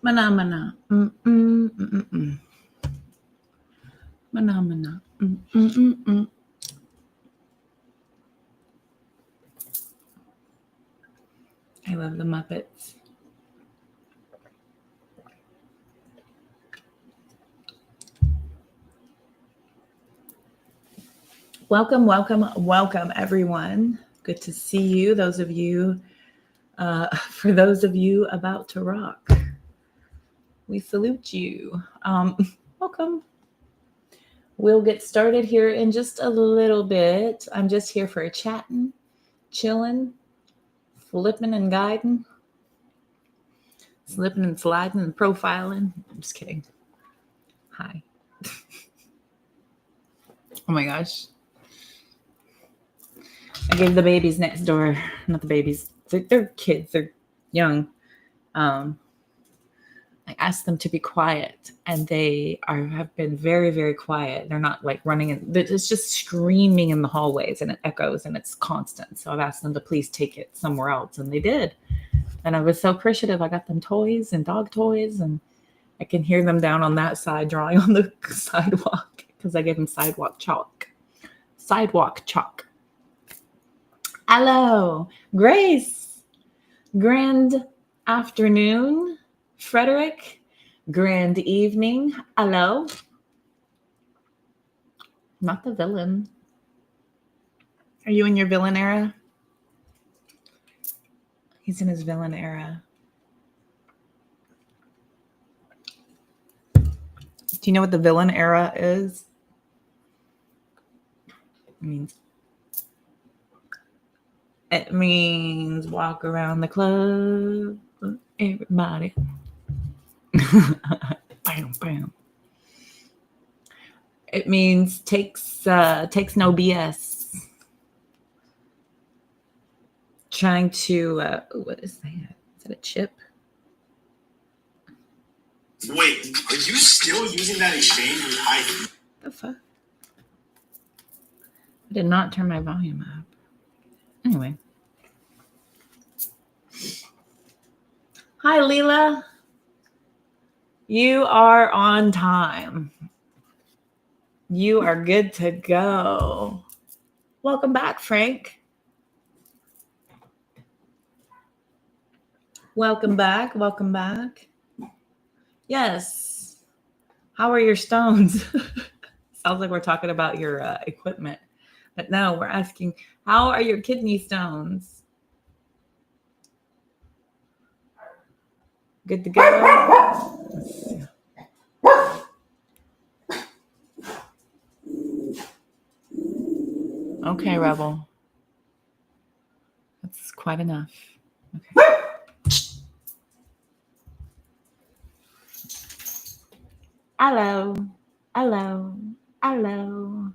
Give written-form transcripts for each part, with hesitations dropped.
Mana mana. Mm mm mm mm. Mana mana. Mm mm mm mm. I love the Muppets. Welcome, welcome, welcome, everyone. Good to see you. For those of you about to rock, we salute you. Welcome. We'll get started here in just a little bit. I'm just here for chatting, chilling, flipping and guiding, slipping and sliding and profiling. I'm just kidding. Hi. Oh my gosh. I gave the babies next door, not the babies, they're kids, they're young. I asked them to be quiet, and they have been very, very quiet. They're not like running in. It's just screaming in the hallways, and it echoes, and it's constant. So I've asked them to please take it somewhere else, and they did. And I was so appreciative. I got them toys and dog toys, and I can hear them down on that side drawing on the sidewalk because I gave them sidewalk chalk. Sidewalk chalk. Hello, Grace. Grand afternoon. Frederick, grand evening. Hello. Not the villain. Are you in your villain era? He's in his villain era. Do you know what the villain era is? It means walk around the club, everybody. Bam, bam. It means takes no BS. Trying to what is that? Is that a chip? Wait, are you still using that exchange with high? The fuck? I did not turn my volume up. Anyway. Hi, Leela. You are on time. You are good to go. Welcome back, Frank. Welcome back. Welcome back. Yes. How are your stones? Sounds like we're talking about your equipment. But no, we're asking, how are your kidney stones? Good to go. Let's see. Okay, Rebel. That's quite enough. Okay. Hello. Hello. Hello.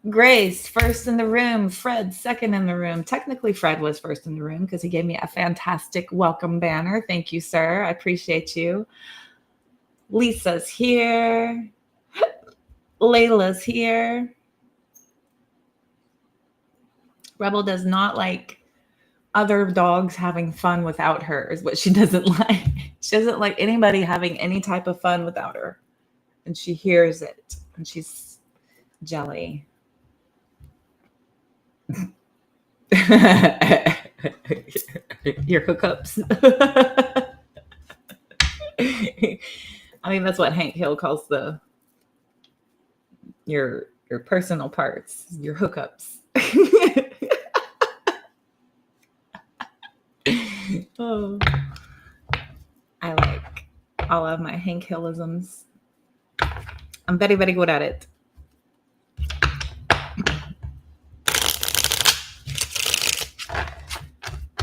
Grace, first in the room. Fred, second in the room. Technically, Fred was first in the room because he gave me a fantastic welcome banner. Thank you, sir. I appreciate you. Lisa's here. Layla's here. Rebel does not like other dogs having fun without her is what she doesn't like. She doesn't like anybody having any type of fun without her. And she hears it. And she's jelly. Your hookups. I mean, that's what Hank Hill calls your personal parts, your hookups. Oh, I like all of my Hank Hillisms. I'm very, very good at it.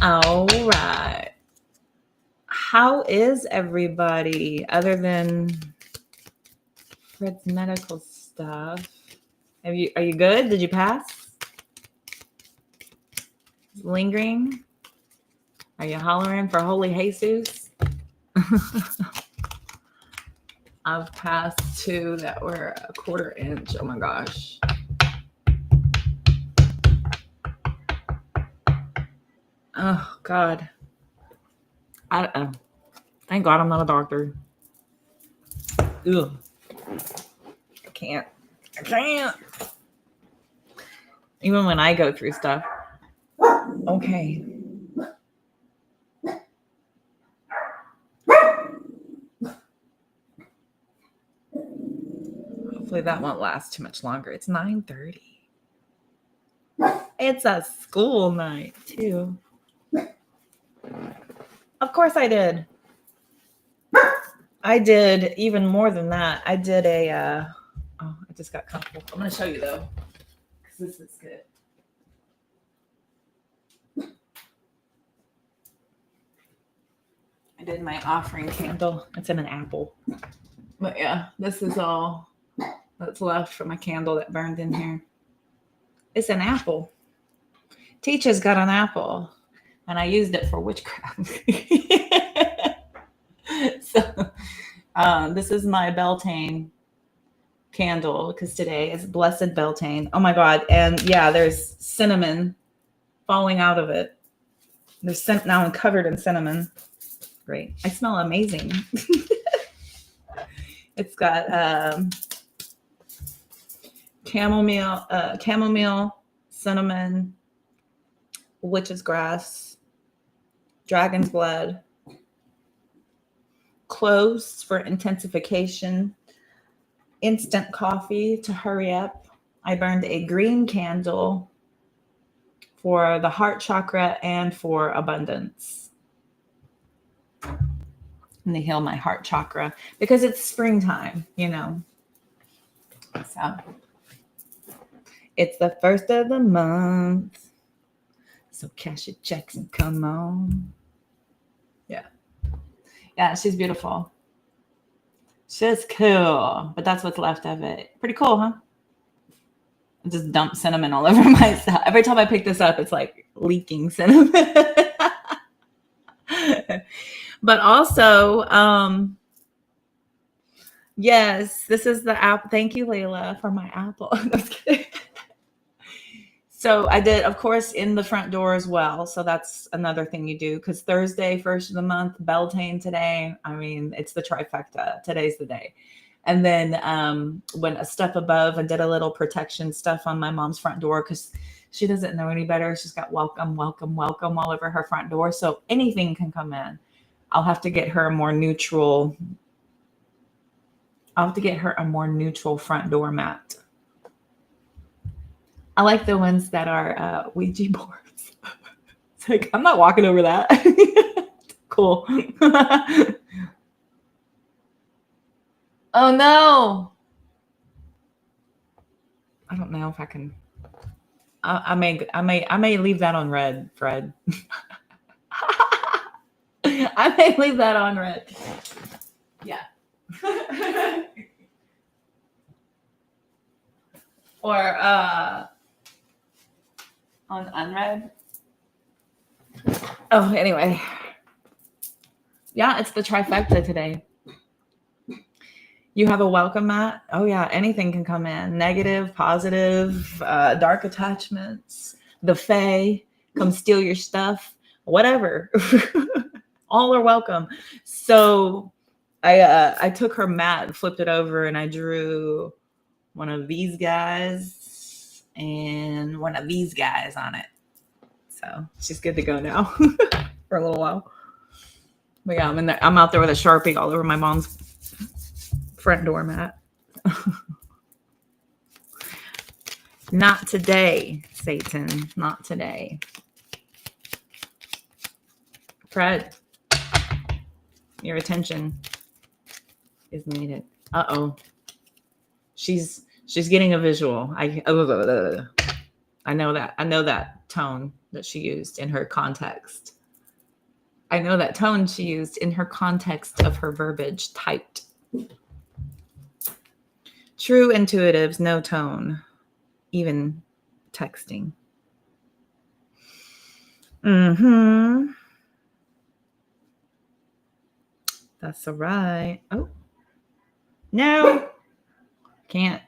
All right. How is everybody other than Fred's medical stuff? Are you good? Did you pass? Lingering? Are you hollering for Holy Jesus? I've passed 2 that were a 1/4 inch. Oh my gosh. Oh God. Thank God I'm not a doctor. Ugh. I can't. Even when I go through stuff. Okay. Hopefully that won't last too much longer. It's 9:30. It's a school night too. Of course I did. I did even more than that. I did I just got comfortable. I'm going to show you though, because this is good. I did my offering candle. It's in an apple. But yeah, this is all that's left from a candle that burned in here. It's an apple. Teacher's got an apple, and I used it for witchcraft. So this is my Beltane candle, because today is Blessed Beltane. Oh my God. And yeah, there's cinnamon falling out of it. There's now I'm covered in cinnamon. Great. I smell amazing. It's got chamomile, cinnamon, witch's grass, dragon's blood, cloves for intensification, instant coffee to hurry up. I burned a green candle for the heart chakra and for abundance. And they heal my heart chakra because it's springtime, you know. So it's the first of the month. So cash your checks and come on. Yeah, she's beautiful. She's cool. But that's what's left of it. Pretty cool, huh? I just dumped cinnamon all over myself. Every time I pick this up, it's like leaking cinnamon. But also, yes, this is the app. Thank you, Layla, for my apple. So I did, of course, in the front door as well. So that's another thing you do, because Thursday, first of the month, Beltane today. I mean, it's the trifecta. Today's the day. And then went a step above and did a little protection stuff on my mom's front door, because she doesn't know any better. She's got welcome all over her front door. So anything can come in. I'll have to get her a more neutral front door mat. I like the ones that are Ouija boards. It's like, I'm not walking over that. Cool. Oh no. I don't know if I can. I may leave that on red, Fred. I may leave that on red. Yeah. Or on unread. Oh, anyway. Yeah, it's the trifecta today. You have a welcome mat. Oh yeah, anything can come in. Negative, positive, dark attachments, the fae, come steal your stuff, whatever. All are welcome. So I took her mat and flipped it over, and I drew one of these guys and one of these guys on it. So she's good to go now for a little while. But yeah, I'm out there with a Sharpie all over my mom's front door mat. Not today, Satan. Not today. Fred, your attention is needed. Uh-oh. She's getting a visual. I know that. I know that tone that she used in her context. I know that tone she used in her context of her verbiage typed. True intuitives, no tone, even texting. Mm-hmm. That's all right. Oh. No. Can't.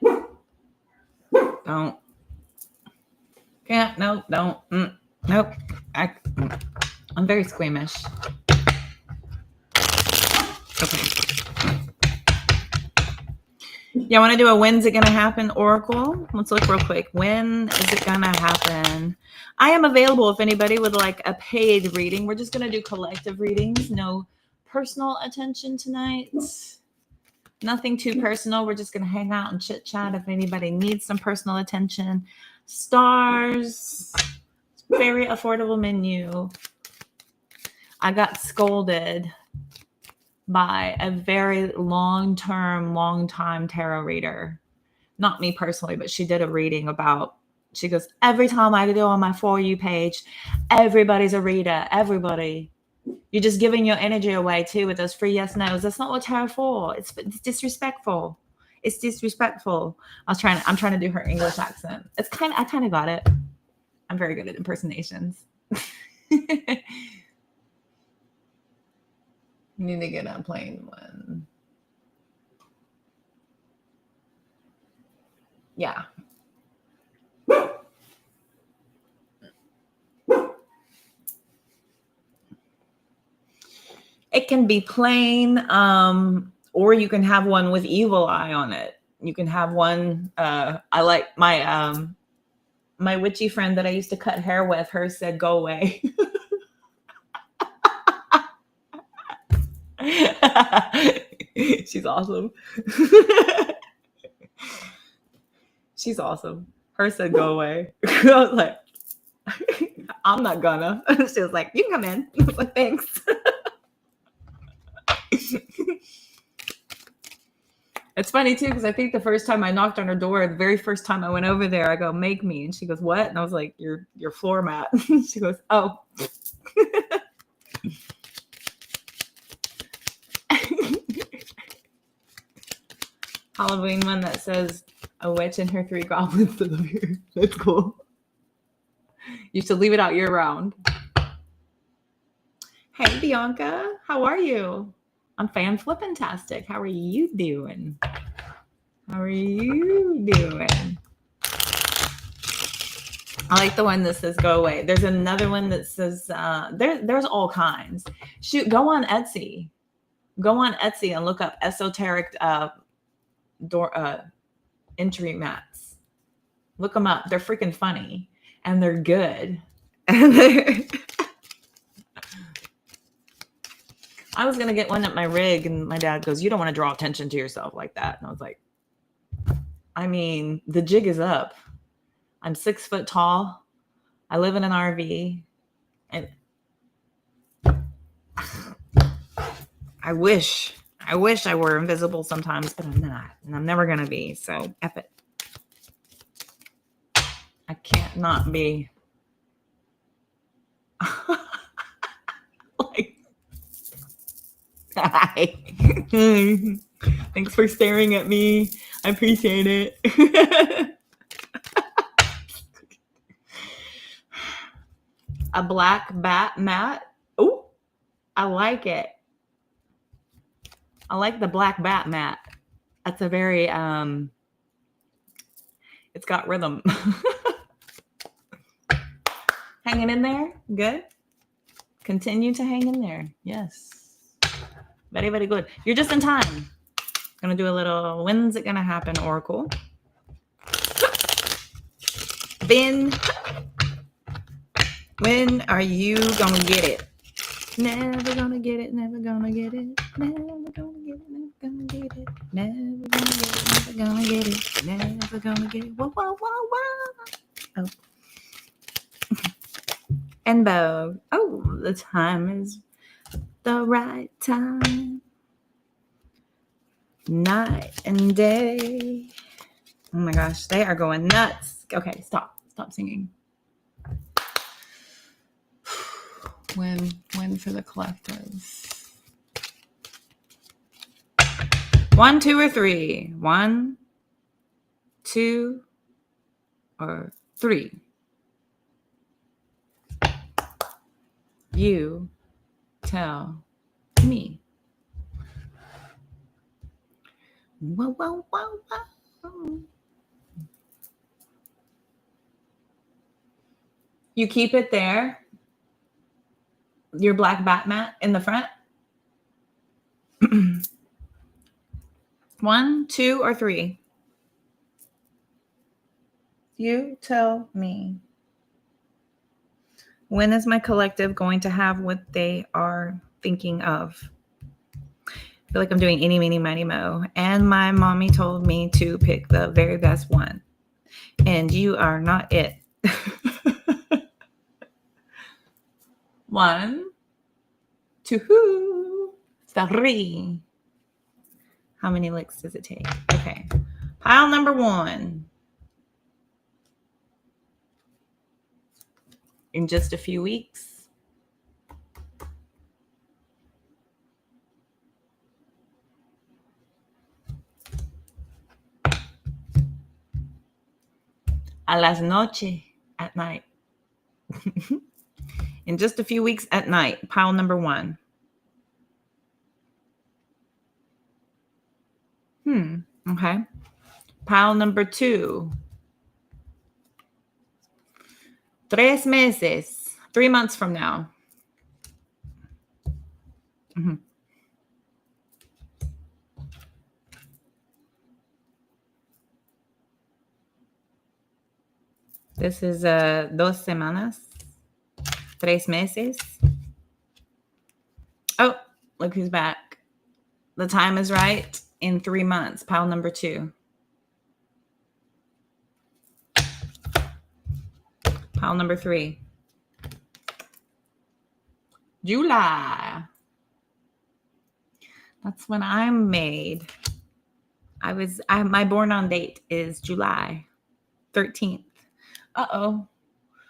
Don't. Can't. No, don't. Nope. I'm very squeamish. Okay. Yeah, want to do a when's it gonna happen oracle? Let's look real quick. When is it gonna happen? I am available if anybody would like a paid reading. We're just gonna do collective readings. No personal attention tonight. Nothing too personal. We're just gonna hang out and chit chat. If anybody needs some personal attention, stars. Very affordable menu. I got scolded by a very long time tarot reader. Not me personally, but she did a reading about, she goes, every time I go on my For You page, everybody's a reader. Everybody. You're just giving your energy away too with those free yes no's. That's not what tarot for. It's disrespectful. It's disrespectful. I'm trying to do her English accent. I kind of got it. I'm very good at impersonations. You need to get on plain one. Yeah. It can be plain, or you can have one with evil eye on it. You can have one. I like my my witchy friend that I used to cut hair with. Hers said, "Go away." She's awesome. She's awesome. Her said, "Go away." I was like, "I'm not gonna." She was like, "You can come in." I was like, "Thanks." It's funny too, because I think the first time I knocked on her door, the very first time I went over there, I go, "Make me," and she goes, "What?" And I was like, "Your floor mat." She goes, "Oh." Halloween one that says a witch and her 3 goblins to live here. That's cool. You should leave it out year round. Hey Bianca, how are you? I'm Flippin-tastic. How are you doing? How are you doing? I like the one that says "Go away." There's another one that says there's all kinds. Shoot, go on Etsy. Go on Etsy and look up esoteric door entry mats. Look them up. They're freaking funny and they're good. I was gonna get one at my rig, and my dad goes, "You don't want to draw attention to yourself like that." And I was like, I mean, the jig is up. I'm 6 foot tall. I live in an RV, and I wish I were invisible sometimes, but I'm not, and I'm never gonna be. So F it. I can't not be. Like, hi. Thanks for staring at me. I appreciate it. A black bat mat. Oh, I like it. I like the black bat mat. That's a very it's got rhythm. Hanging in there. Good. Continue to hang in there. Yes. Very, very good. You're just in time. Gonna do a little when's it gonna happen oracle. Ben, when are you gonna get it? Never gonna get it, never gonna get it, never gonna get it, never gonna get it, never gonna get it, never gonna get it, whoa, whoa, whoa, whoa. Oh. And bow. Oh, the time is the right time. Night and day. Oh my gosh, they are going nuts. Okay, stop singing. When for the collectives. 1, 2, or 3. 1, 2, or 3. You tell me. Whoa, whoa, whoa, whoa. You keep it there. Your black bat mat in the front. 1, 2, or 3? You tell me. When is my collective going to have what they are thinking of? I feel like I'm doing eeny, meeny, miny, mo. And my mommy told me to pick the very best one. And you are not it. 1, 2, 3. How many licks does it take? Okay. Pile number 1. In just a few weeks. A las noche, at night. In just a few weeks at night. Pile number 1. Okay. Pile number 2. 3 meses. 3 months from now. This is 2 semanas. 3 meses. Oh, look who's back. The time is right. In 3 months. Pile number 2. Pile number 3. July. That's when I'm made. My born on date is July 13th. Uh-oh.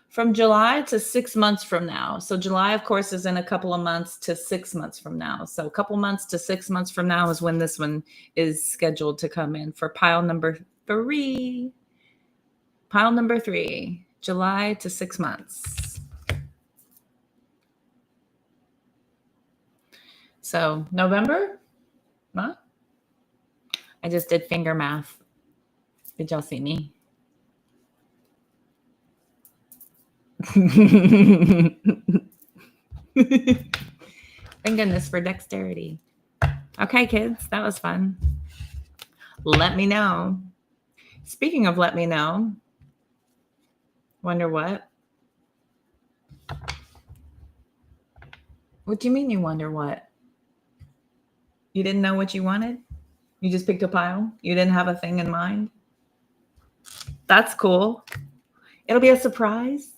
From July to 6 months from now. So July, of course, is in a couple of months to 6 months from now. So a couple months to 6 months from now is when this one is scheduled to come in for pile number 3. Pile number 3, July to 6 months. So November? Huh? I just did finger math. Did y'all see me? Thank goodness for dexterity. Okay, kids, that was fun. Let me know. Speaking of let me know, wonder what? What do you mean you wonder what? You didn't know what you wanted? You just picked a pile? You didn't have a thing in mind? That's cool. It'll be a surprise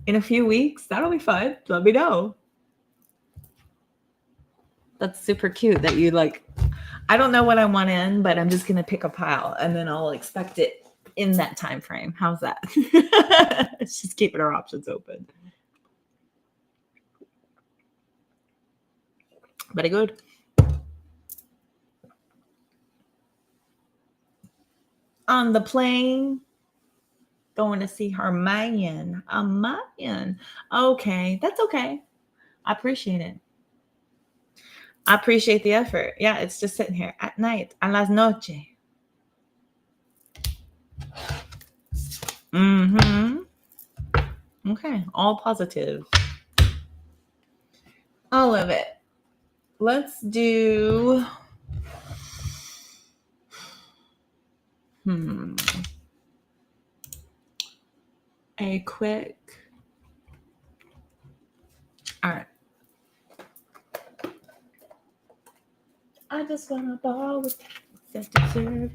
in a few weeks. That'll be fun. Let me know. That's super cute that you I don't know what I want in, but I'm just going to pick a pile and then I'll expect it in that time frame. How's that? It's just keeping our options open. Very good. On the plane, going to see her man. A man. Okay, that's okay. I appreciate it. I appreciate the effort. Yeah, it's just sitting here at night. A las noche. Okay, all positive. All of it. Let's do... a quick... All right. I just want to ball with that deserve.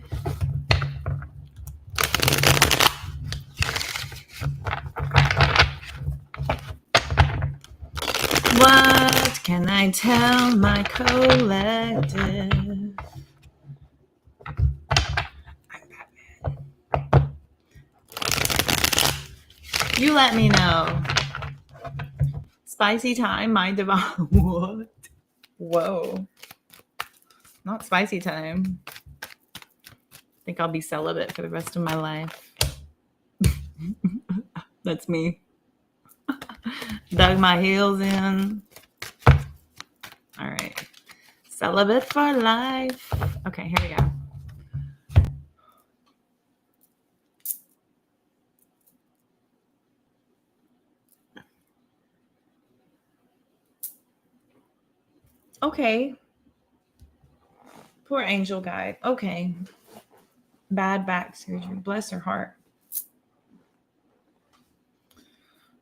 What can I tell my collective? I'm Batman. You let me know. Spicy time, my divine. What? Whoa. Not spicy time. I think I'll be celibate for the rest of my life. That's me. Dug my heels in. All right. Celibate for life. Okay, here we go. Okay. Poor angel guide. Okay. Bad back surgery. Bless her heart.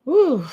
Woo.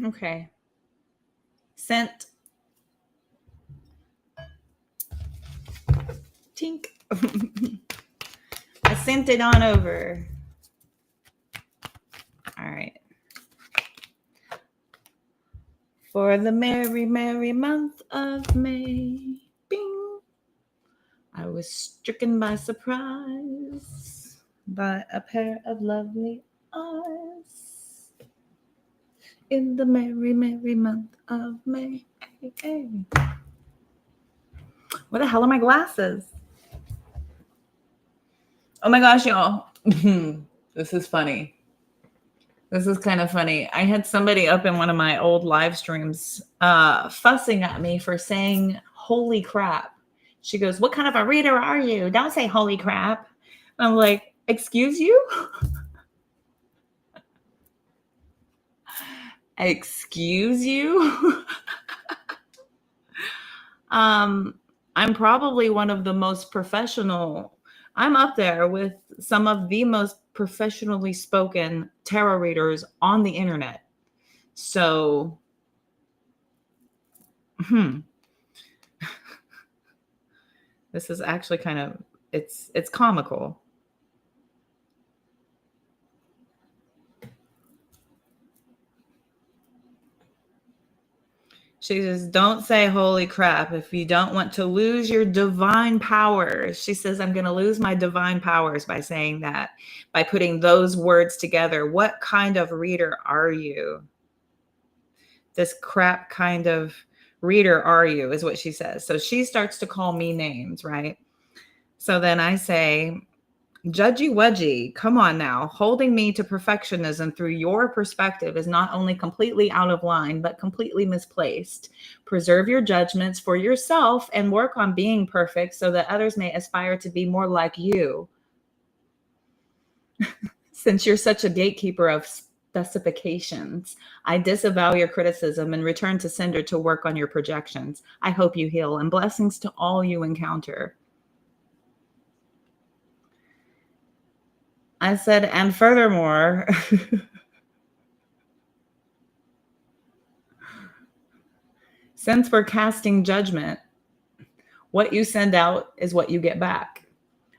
Okay. Sent. Tink. I sent it on over. All right. For the merry, merry month of May. Bing. I was stricken by surprise by a pair of lovely eyes. In the merry, merry month of May. Hey. Where the hell are my glasses? Oh my gosh, y'all. This is funny. This is kind of funny. I had somebody up in one of my old live streams fussing at me for saying, holy crap. She goes, what kind of a reader are you? Don't say holy crap. I'm like, excuse you? Excuse you? I'm probably one of the most professional. I'm up there with some of the most professionally spoken tarot readers on the internet. So, this is actually kind of, it's comical. She says, don't say holy crap if you don't want to lose your divine powers. She says, I'm going to lose my divine powers by saying that, by putting those words together. What kind of reader are you? This crap kind of reader are you, is what she says. So she starts to call me names, right? So then I say, judgy wudgy, come on now. Holding me to perfectionism through your perspective is not only completely out of line, but completely misplaced. Preserve your judgments for yourself and work on being perfect so that others may aspire to be more like you. Since you're such a gatekeeper of specifications, I disavow your criticism and return to sender to work on your projections. I hope you heal, and blessings to all you encounter. I said, and furthermore, since we're casting judgment, what you send out is what you get back.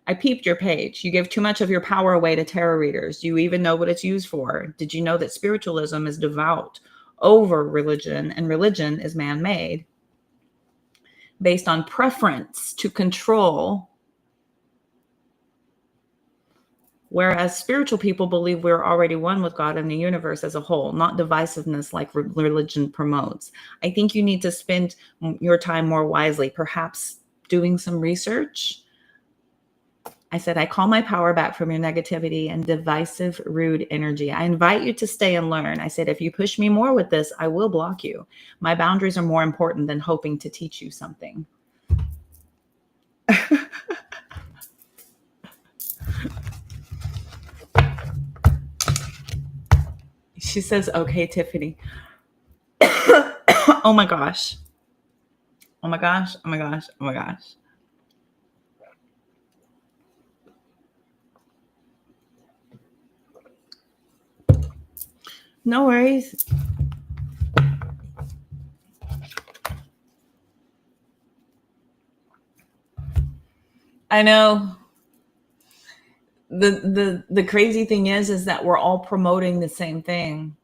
I peeped your page. You give too much of your power away to tarot readers. Do you even know what it's used for? Did you know that spiritualism is devout over religion, and religion is man-made, based on preference to control, whereas spiritual people believe we're already one with God and the universe as a whole, not divisiveness like religion promotes. I think you need to spend your time more wisely, perhaps doing some research. I said, I call my power back from your negativity and divisive, rude energy. I invite you to stay and learn. I said, if you push me more with this, I will block you. My boundaries are more important than hoping to teach you something. She says, okay, Tiffany. Oh my gosh. Oh my gosh. Oh my gosh. Oh my gosh. No worries. I know. The crazy thing is that we're all promoting the same thing.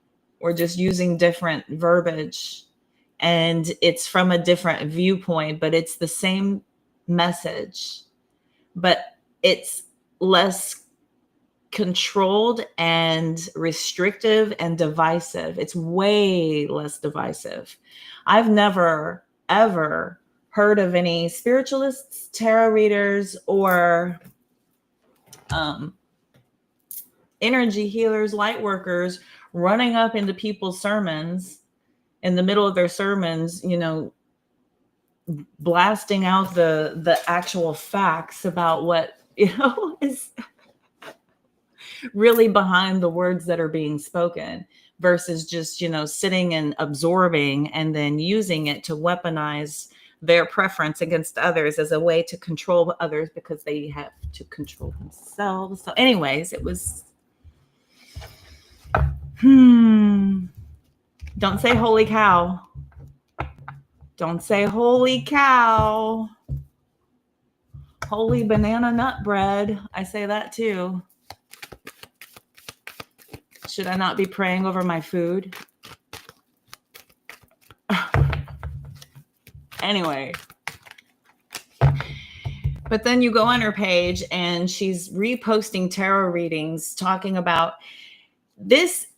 or just using different verbiage, and it's from a different viewpoint, but it's the same message, but it's less controlled and restrictive and divisive. It's way less divisive. I've never, ever heard of any spiritualists, tarot readers, or energy healers, light workers running up into people's sermons in the middle of their sermons, blasting out the actual facts about what, is really behind the words that are being spoken, versus just, sitting and absorbing and then using it to weaponize their preference against others as a way to control others because they have to control themselves. So anyways, it was, don't say holy cow. Don't say holy cow. Holy banana nut bread. I say that too. Should I not be praying over my food? Anyway. But then you go on her page and she's reposting tarot readings talking about this.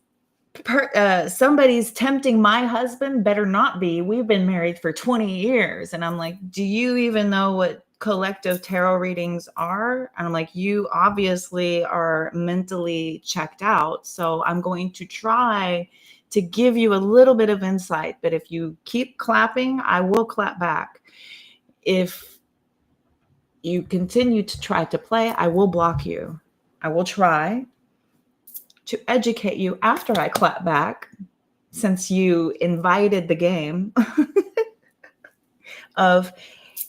Somebody's tempting my husband, better not be. We've been married for 20 years. And I'm like, do you even know what collective tarot readings are? And I'm like, you obviously are mentally checked out. So I'm going to try to give you a little bit of insight. But if you keep clapping, I will clap back. If you continue to try to play, I will block you. I will try to educate you after I clap back, since you invited the game of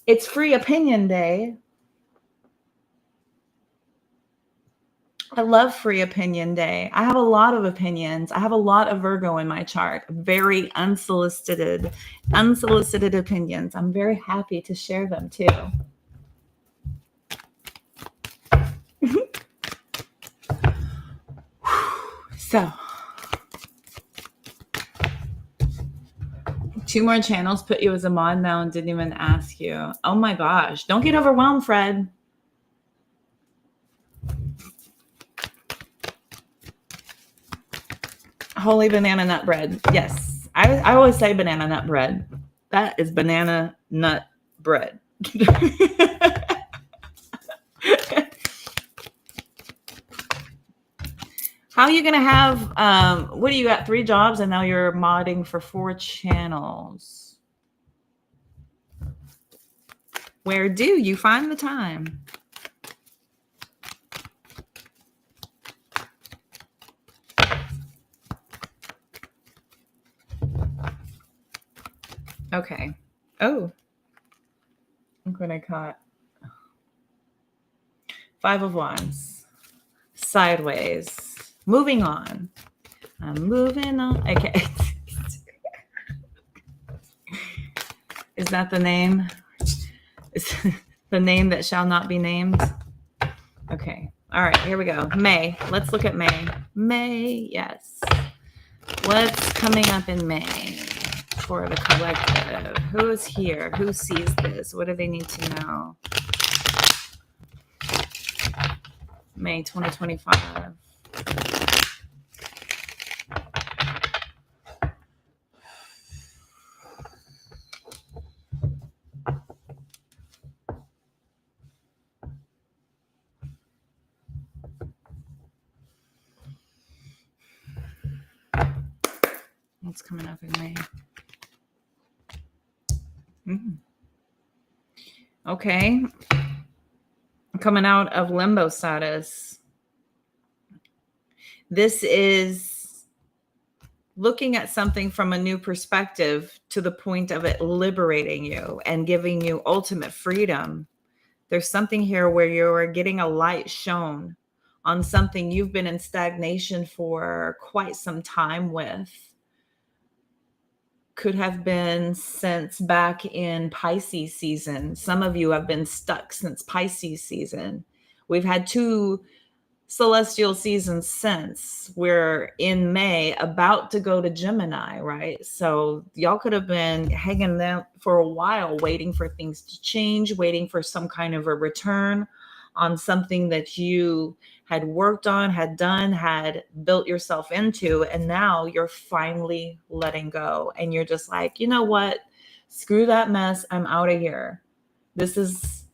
it's free opinion day. I love free opinion day. I have a lot of opinions. I have a lot of Virgo in my chart, very unsolicited opinions. I'm very happy to share them too. So, 2 more channels put you as a mod now and didn't even ask you. Oh my gosh. Don't get overwhelmed, Fred. Holy banana nut bread. Yes. I always say banana nut bread. That is banana nut bread. How are you going to have, what do you got, 3 jobs and now you're modding for 4 channels? Where do you find the time? Okay. Oh, look what I caught. 5 of Wands. Sideways. Moving on. I'm moving on. Okay. Is that the name? Is the name that shall not be named? Okay. All right. Here we go. May. Let's look at May. May. Yes. What's coming up in May for the collective? Who is here? Who sees this? What do they need to know? May 2025. What's coming up in May? Okay. Coming out of limbo status. This is looking at something from a new perspective to the point of it liberating you and giving you ultimate freedom. There's something here where you're getting a light shown on something you've been in stagnation for quite some time with. Could have been since back in Pisces season. Some of you have been stuck since Pisces season. We've had 2 celestial season since. We're in May, about to go to Gemini, right? So y'all could have been hanging there for a while, waiting for things to change, waiting for some kind of a return on something that you had worked on, had done, had built yourself into, and now you're finally letting go. And you're just like, you know what? Screw that mess. I'm out of here. This is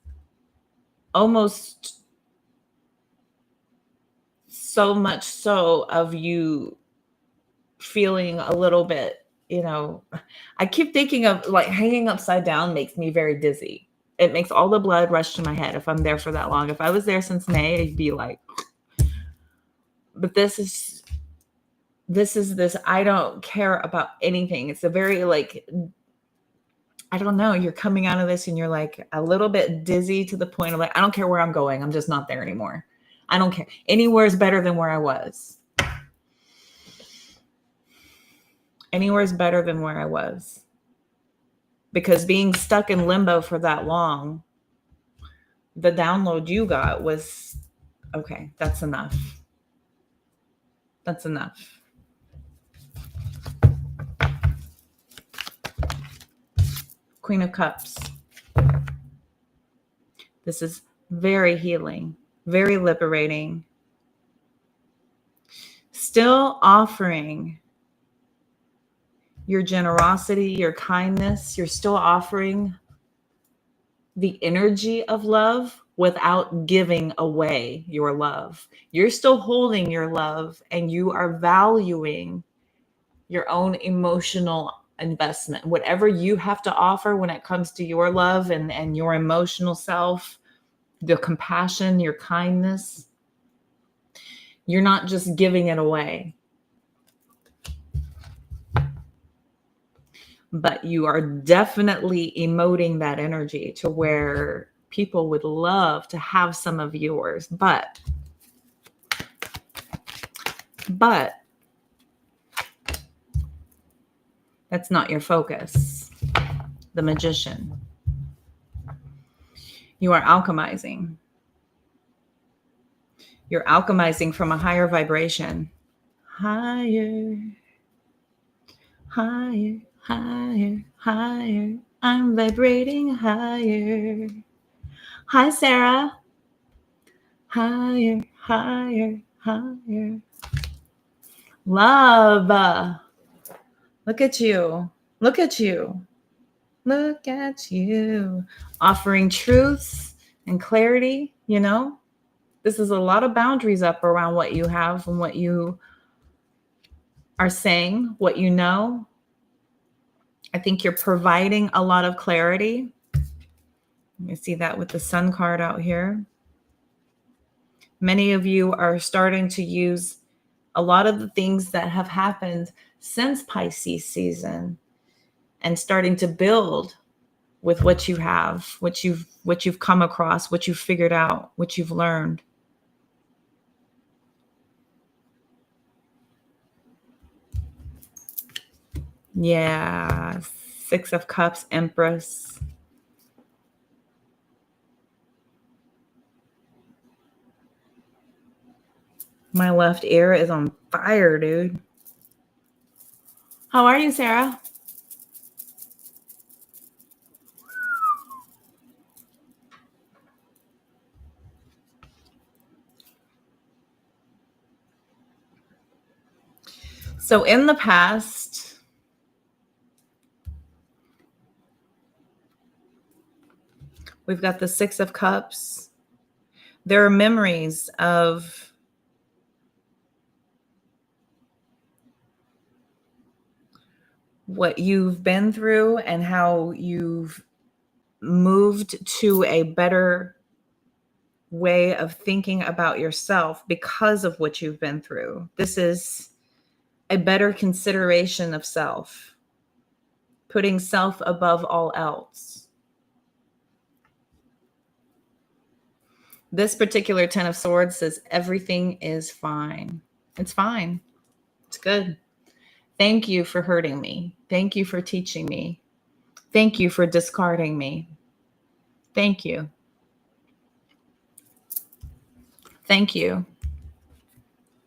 almost so much so of you feeling a little bit, I keep thinking of like hanging upside down makes me very dizzy. It makes all the blood rush to my head if I'm there for that long. If I was there since May, I'd be like, but this is this, I don't care about anything. It's a very like, I don't know, you're coming out of this and you're like a little bit dizzy to the point of like, I don't care where I'm going. I'm just not there anymore. I don't care. Anywhere is better than where I was. Anywhere is better than where I was. Because being stuck in limbo for that long, the download you got was, okay, that's enough. That's enough. Queen of Cups. This is very healing, very liberating. Still offering your generosity, your kindness. You're still offering the energy of love without giving away your love. You're still holding your love and you are valuing your own emotional investment. Whatever you have to offer when it comes to your love and your emotional self, the compassion, your kindness, you're not just giving it away. But you are definitely emoting that energy to where people would love to have some of yours. But that's not your focus. The Magician. You are alchemizing. You're alchemizing from a higher vibration. Higher, higher, higher, higher. I'm vibrating higher. Hi, Sarah. Higher, higher, higher. Love. Look at you. Look at you. Look at you. Offering truths and clarity, This is a lot of boundaries up around what you have and what you are saying, what you know. I think you're providing a lot of clarity. You see that with the Sun card out here. Many of you are starting to use a lot of the things that have happened since Pisces season and starting to build with what you have, what you've come across, what you've figured out, what you've learned. Yeah, Six of Cups, Empress. My left ear is on fire, dude. How are you, Sarah? So in the past, we've got the Six of Cups. There are memories of what you've been through and how you've moved to a better way of thinking about yourself because of what you've been through. This is a better consideration of self, putting self above all else. This particular Ten of Swords says everything is fine. It's fine. It's good. Thank you for hurting me. Thank you for teaching me. Thank you for discarding me. Thank you. Thank you.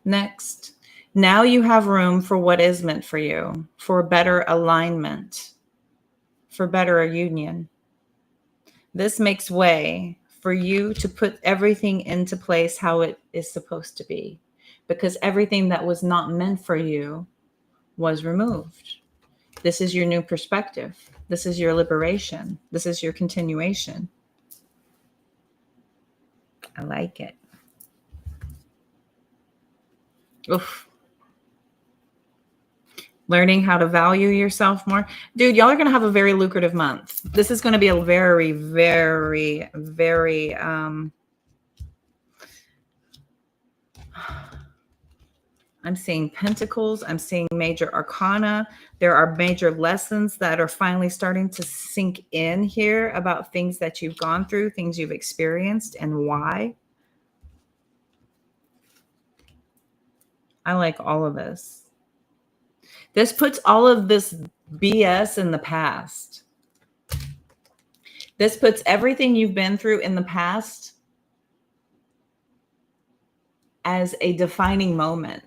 Next. Now you have room for what is meant for you, for better alignment, for better union. This makes way for you to put everything into place how it is supposed to be, because everything that was not meant for you was removed. This is your new perspective. This is your liberation. This is your continuation. I like it. Oof. Learning how to value yourself more. Dude, y'all are going to have a very lucrative month. This is going to be a very, very, very, I'm seeing pentacles. I'm seeing major arcana. There are major lessons that are finally starting to sink in here about things that you've gone through, things you've experienced, and why. I like all of this. This puts all of this BS in the past. This puts everything you've been through in the past as a defining moment.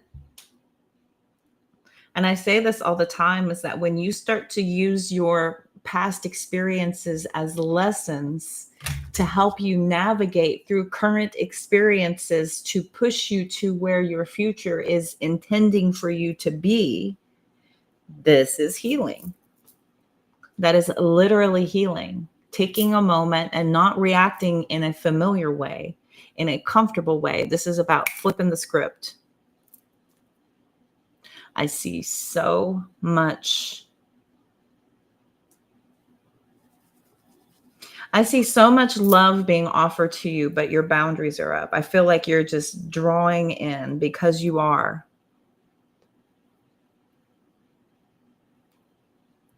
And I say this all the time, is that when you start to use your past experiences as lessons to help you navigate through current experiences to push you to where your future is intending for you to be, this is healing. That is literally healing. Taking a moment and not reacting in a familiar way, in a comfortable way. This is about flipping the script. I see so much. I see so much love being offered to you, but your boundaries are up. I feel like you're just drawing in because you are.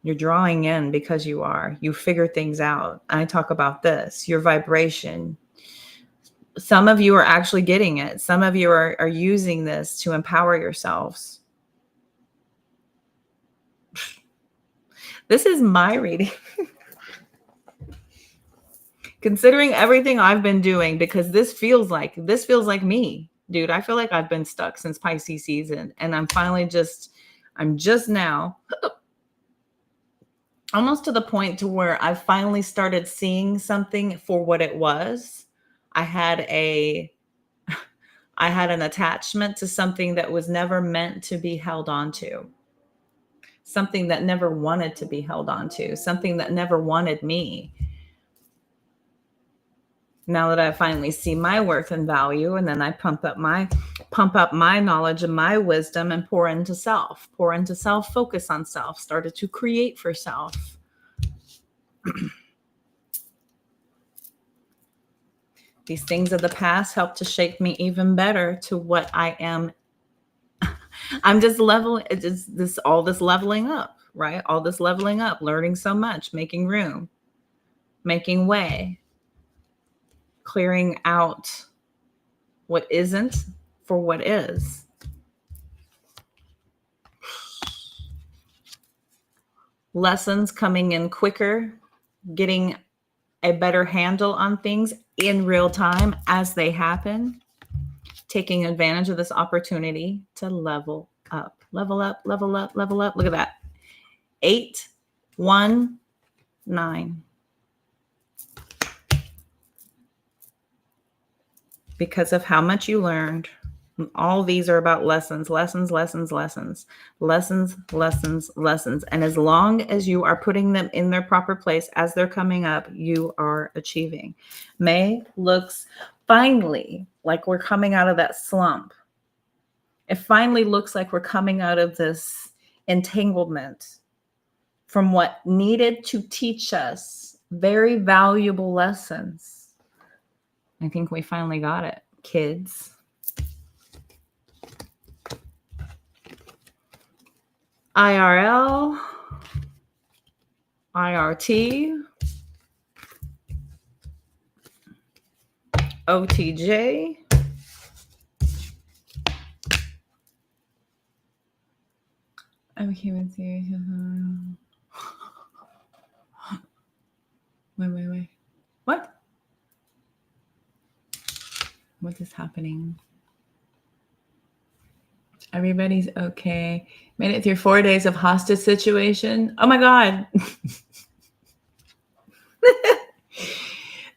You're drawing in because you are. You figure things out. I talk about this, your vibration. Some of you are actually getting it. Some of you are using this to empower yourselves. This is my reading. Considering everything I've been doing, because this feels like me, dude. I feel like I've been stuck since Pisces season, and I'm just now almost to the point to where I finally started seeing something for what it was. I had an attachment to something that was never meant to be held on to. Something that never wanted to be held on to, something that never wanted me. Now that I finally see my worth and value, and then I pump up my knowledge and my wisdom and pour into self, focus on self, started to create for self. These things of the past help to shape me even better to what I am. I'm just all this leveling up, right? All this leveling up, learning so much, making room, making way, clearing out what isn't for what is. Lessons coming in quicker, getting a better handle on things in real time as they happen, taking advantage of this opportunity to level up. Level up, level up, level up. Look at that. 8, 1, 9. Because of how much you learned. All these are about lessons, lessons, lessons, lessons, lessons, lessons, lessons. And as long as you are putting them in their proper place as they're coming up, you are achieving. May looks finally like we're coming out of that slump. It finally looks like we're coming out of this entanglement from what needed to teach us very valuable lessons. I think we finally got it, kids. IRL, IRT, OTJ, I'm human serious. Wait. What? What is happening? Everybody's okay. Made it through 4 days of hostage situation. Oh my God.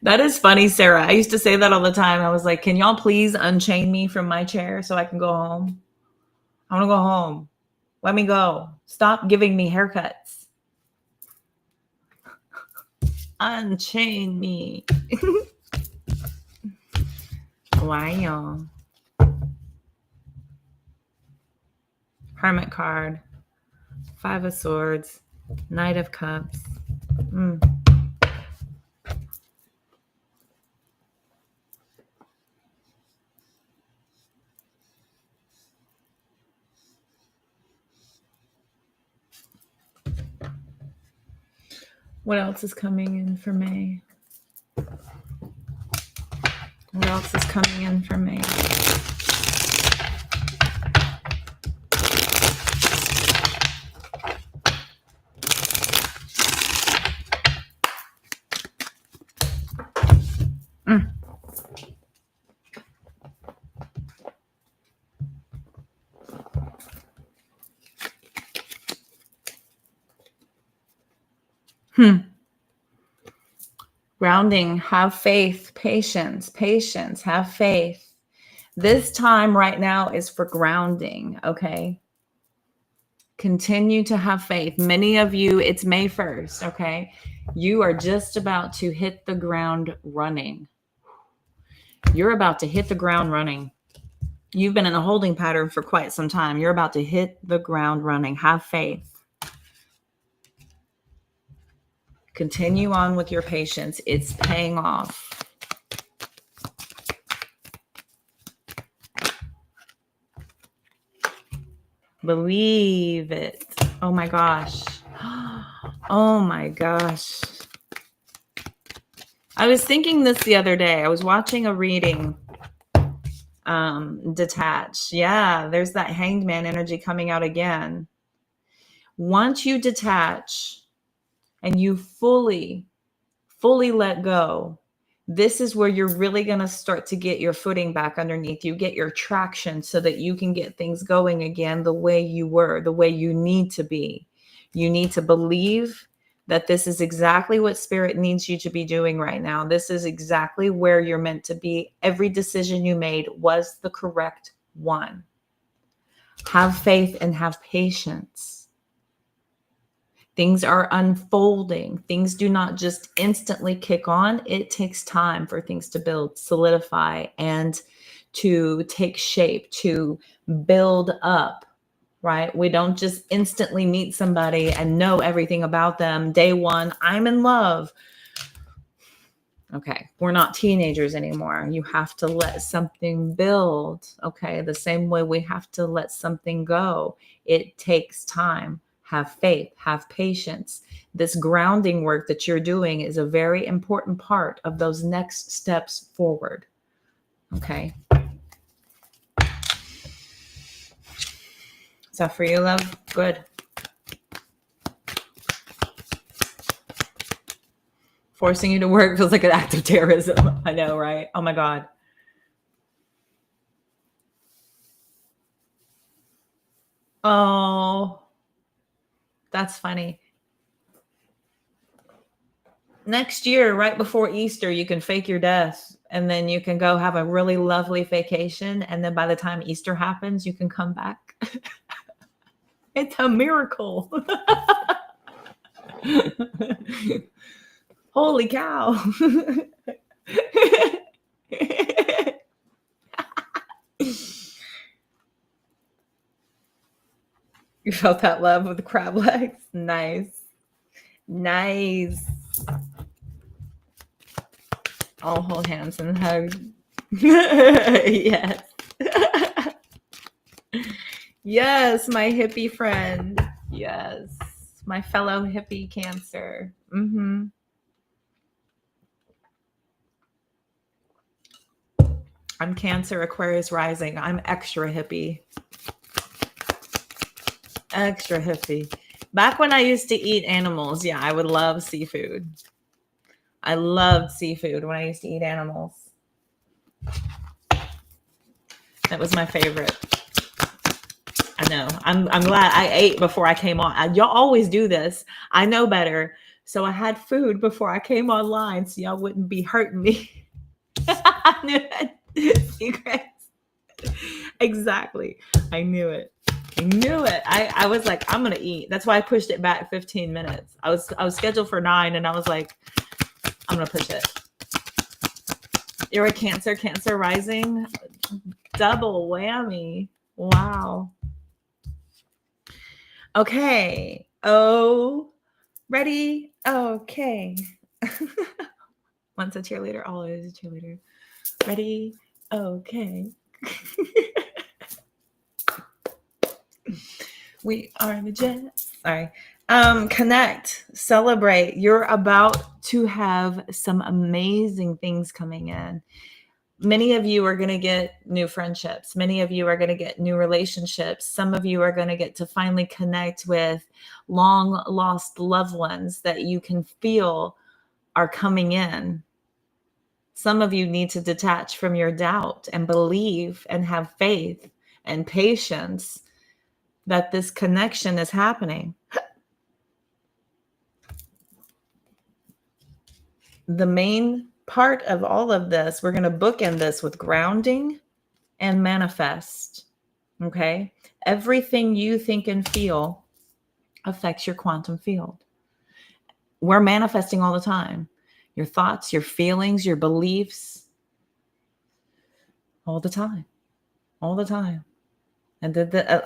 That is funny, Sarah. I used to say that all the time. I was like, can y'all please unchain me from my chair so I can go home? I want to go home. Let me go. Stop giving me haircuts. Unchain me. Wow. Hermit card. 5 of Swords. Knight of Cups. What else is coming in for May? What else is coming in for May? Grounding, have faith, patience, have faith. This time right now is for grounding, okay? Continue to have faith. Many of you, it's May 1st, okay? You are just about to hit the ground running. You're about to hit the ground running. You've been in a holding pattern for quite some time. You're about to hit the ground running. Have faith. Continue on with your patience. It's paying off. Believe it. Oh my gosh. Oh my gosh. I was thinking this the other day. I was watching a reading. Detach. Yeah, there's that Hanged Man energy coming out again. Once you detach and you fully let go, this is where you're really going to start to get your footing back underneath you, get your traction so that you can get things going again the way you were, the way you need to be. You need to believe that this is exactly what Spirit needs you to be doing right now. This is exactly where you're meant to be. Every decision you made was the correct one. Have faith and have patience. Things are unfolding. Things do not just instantly kick on. It takes time for things to build, solidify, and to take shape, to build up, right? We don't just instantly meet somebody and know everything about them. Day one, I'm in love. Okay, we're not teenagers anymore. You have to let something build, okay? The same way we have to let something go. It takes time. Have faith, have patience. This grounding work that you're doing is a very important part of those next steps forward. Okay. Is that for you, love? Good. Forcing you to work feels like an act of terrorism. I know, right? Oh my God. Oh, that's funny. Next year, right before Easter, you can fake your death and then you can go have a really lovely vacation. And then by the time Easter happens, you can come back. It's a miracle. Holy cow. You felt that love with the crab legs? Nice. Nice. I'll hold hands and hug. Yes. Yes, my hippie friend. Yes. My fellow hippie Cancer. Mm-hmm. I'm Cancer, Aquarius rising. I'm extra hippie. Extra hippie. Back when I used to eat animals, yeah, I would love seafood. I loved seafood when I used to eat animals. That was my favorite. I know. I'm glad I ate before I came on. Y'all always do this. I know better. So I had food before I came online so y'all wouldn't be hurting me. I knew it. Secrets. Exactly. I knew it. I knew it. I was like, I'm gonna eat. That's why I pushed it back 15 minutes. I was scheduled for 9 and I was like, I'm gonna push it. You're a Cancer rising. Double whammy. Wow. Okay. Oh, ready? Okay. Once a cheerleader, always a cheerleader. Ready? Okay. We are the Jets. Sorry. Connect, celebrate. You're about to have some amazing things coming in. Many of you are going to get new friendships. Many of you are going to get new relationships. Some of you are going to get to finally connect with long lost loved ones that you can feel are coming in. Some of you need to detach from your doubt and believe and have faith and patience that this connection is happening. The main part of all of this, we're going to bookend this with grounding and manifest. Okay? Everything you think and feel affects your quantum field. We're manifesting all the time. Your thoughts, your feelings, your beliefs, all the time. All the time. And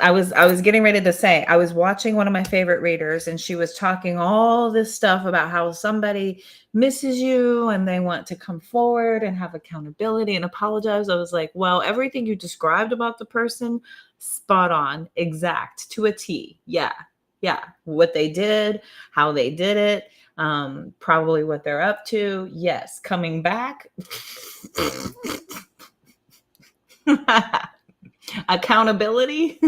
I was getting ready to say, I was watching one of my favorite readers and she was talking all this stuff about how somebody misses you and they want to come forward and have accountability and apologize. I was like, well, everything you described about the person, spot on, exact to a T. Yeah. What they did, how they did it, probably what they're up to. Yes. Coming back. Accountability.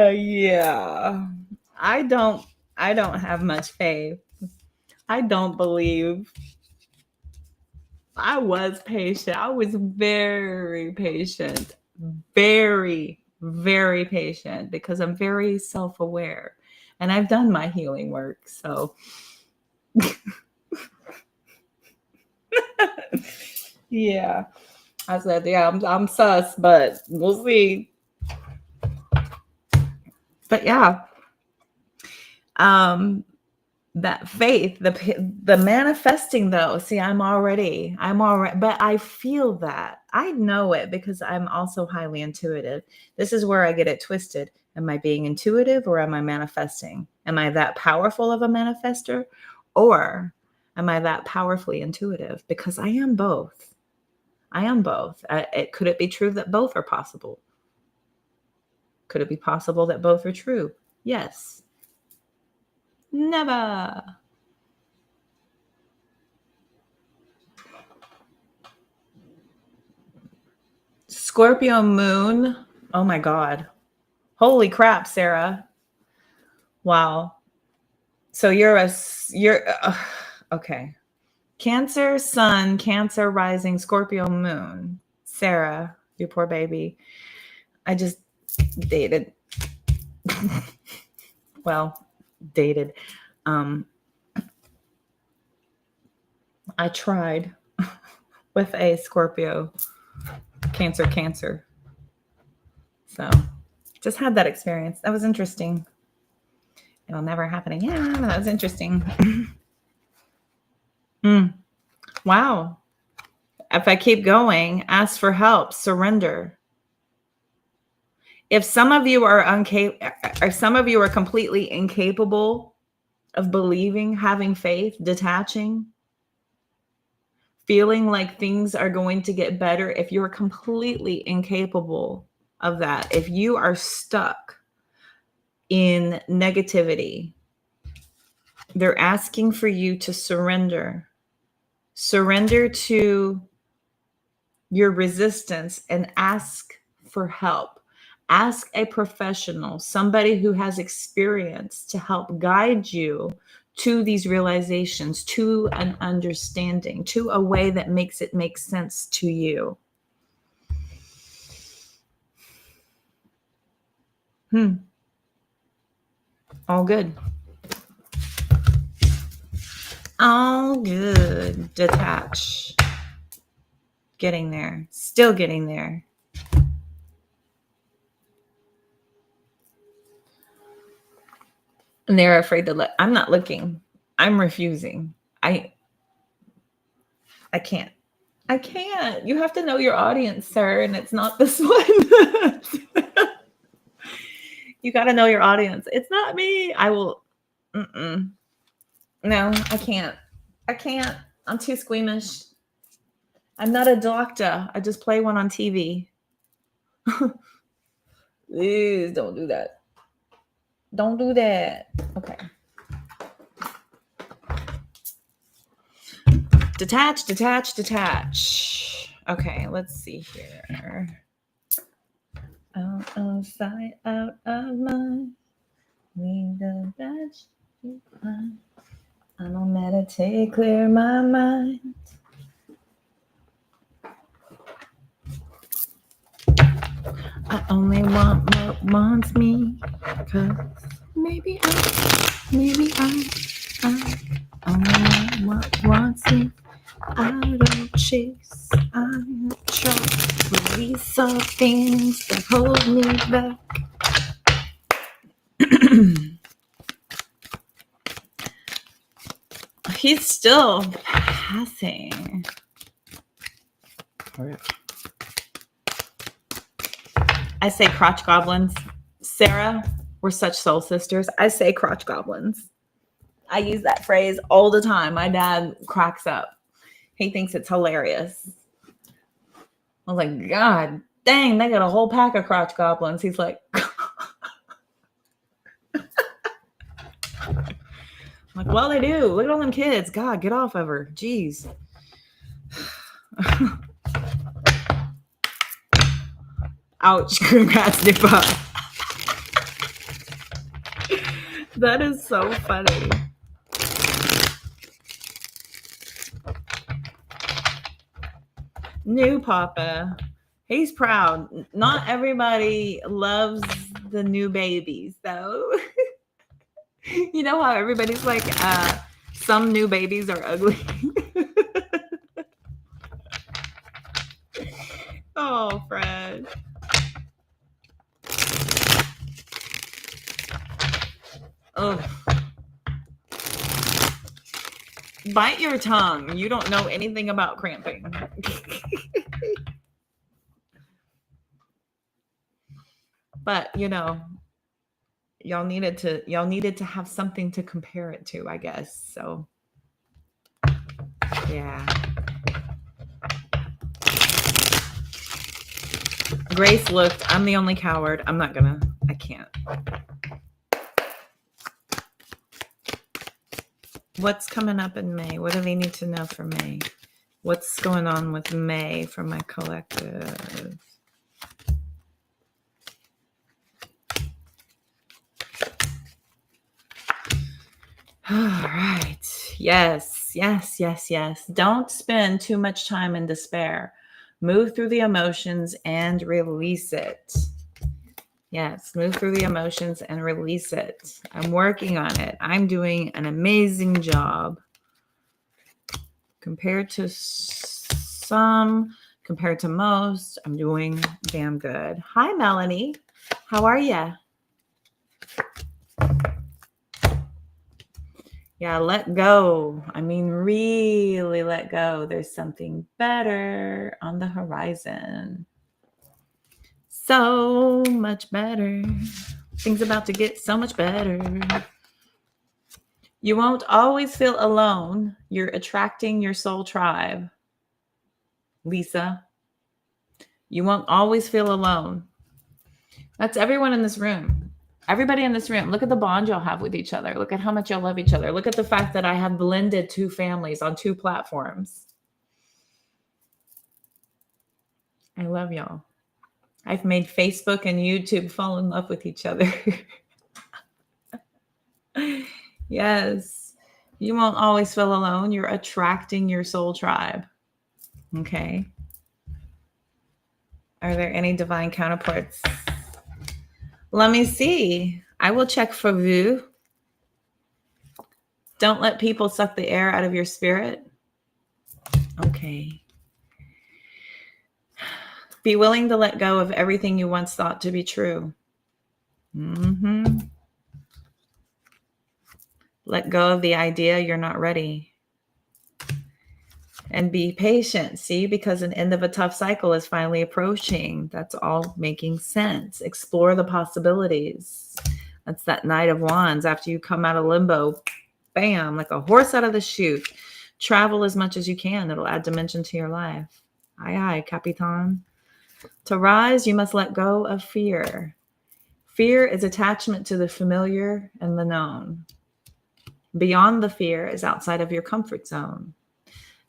Yeah. I don't have much faith. I don't believe. I was patient. I was very patient. Very, very patient because I'm very self-aware and I've done my healing work. So yeah. I said, yeah, I'm sus, but we'll see. But yeah. That faith, the manifesting though, see, I'm already, but I feel that. I know it because I'm also highly intuitive. This is where I get it twisted. Am I being intuitive or am I manifesting? Am I that powerful of a manifester or am I that powerfully intuitive? Because I am both. Could it be true that both are possible? Could it be possible that both are true? Yes. Never. Scorpio moon. Oh my God. Holy crap, Sarah. Wow. So you're okay. Cancer sun, Cancer rising, Scorpio moon. Sarah, you poor baby. I just dated. Well, dated. I tried with a Scorpio Cancer. So just had that experience. That was interesting. It'll never happen again. That was interesting. Wow. If I keep going, ask for help, surrender. If some of you are completely incapable of believing, having faith, detaching, feeling like things are going to get better, if you're completely incapable of that, if you are stuck in negativity, they're asking for you to surrender. Surrender to your resistance and ask for help. Ask a professional, somebody who has experience to help guide you to these realizations, to an understanding, to a way that makes it make sense to you. All good. All good. Detach. Getting there. Still getting there. And they're afraid to look. I'm not looking. I'm refusing. I can't. I can't. You have to know your audience, sir, and it's not this one. You got to know your audience. It's not me. I will. No, I can't. I can't. I'm too squeamish. I'm not a doctor. I just play one on TV. Please don't do that. Don't do that. Okay. Detach, detach, detach. Okay, let's see here. Out of sight, out of mind. Leave the batch behind. I don't meditate, clear my mind. I only want what wants me. Cause maybe I only want what wants me. I don't chase, I trust. Release all things that hold me back. He's still passing. I say crotch goblins. Sarah, we're such soul sisters. I say crotch goblins. I use that phrase all the time. My dad cracks up. He thinks it's hilarious. I was like, God dang, they got a whole pack of crotch goblins. He's like, I'm like, well, they do. Look at all them kids. God, get off of her. Jeez. Ouch. Congrats, Nippa. That is so funny. New Papa. He's proud. Not everybody loves the new babies, though. You know how everybody's like, some new babies are ugly. Oh, Fred. Oh. Bite your tongue. You don't know anything about cramping. But, you know, y'all needed to have something to compare it to, I guess. So, yeah. Grace looked, I'm the only coward. I can't. What's coming up in May? What do they need to know for May? What's going on with May for my collective? All right. Yes. Don't spend too much time in despair. Move through the emotions and release it. Yes, move through the emotions and release it. I'm working on it. I'm doing an amazing job. Compared to most, I'm doing damn good. Hi, Melanie. How are you? Yeah, let go. I mean, really let go. There's something better on the horizon. So much better. Things about to get so much better. You won't always feel alone. You're attracting your soul tribe. Lisa, you won't always feel alone. That's everyone in this room. Everybody in this room. Look at the bond y'all have with each other. Look at how much y'all love each other. Look at the fact that I have blended two families on two platforms. I love y'all. I've made Facebook and YouTube fall in love with each other. Yes. You won't always feel alone. You're attracting your soul tribe. Okay. Are there any divine counterparts? Let me see. I will check for you. Don't let people suck the air out of your spirit. Okay. Be willing to let go of everything you once thought to be true. Let go of the idea you're not ready. And be patient, see, because an end of a tough cycle is finally approaching. That's all making sense. Explore the possibilities. That's that Knight of Wands. After you come out of limbo, bam, like a horse out of the chute. Travel as much as you can. It'll add dimension to your life. Aye, aye, Capitan. To rise, you must let go of fear. Fear is attachment to the familiar and the known. Beyond the fear is outside of your comfort zone.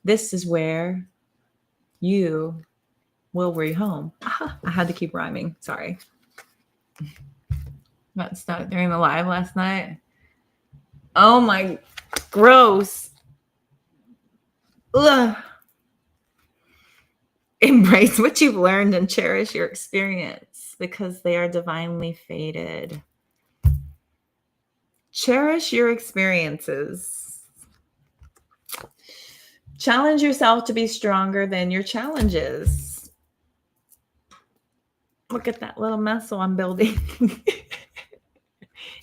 This is where you will rehome. I had to keep rhyming. Sorry. Got stuck during the live last night. Oh my, gross. Ugh. Embrace what you've learned and cherish your experience because they are divinely fated. Cherish your experiences. Challenge yourself to be stronger than your challenges. Look at that little muscle I'm building.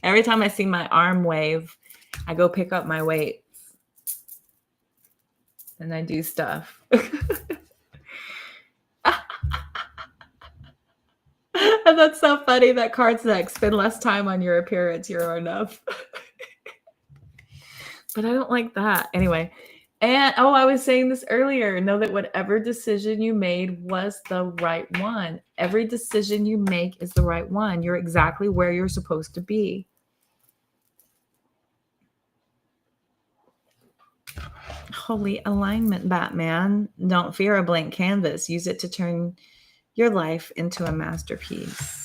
Every time I see my arm wave, I go pick up my weights and I do stuff. And that's so funny that cards deck spend less time on your appearance, you're enough. But I don't like that. Anyway. And, I was saying this earlier. Know that whatever decision you made was the right one. Every decision you make is the right one. You're exactly where you're supposed to be. Holy alignment, Batman. Don't fear a blank canvas. Use it to turn your life into a masterpiece.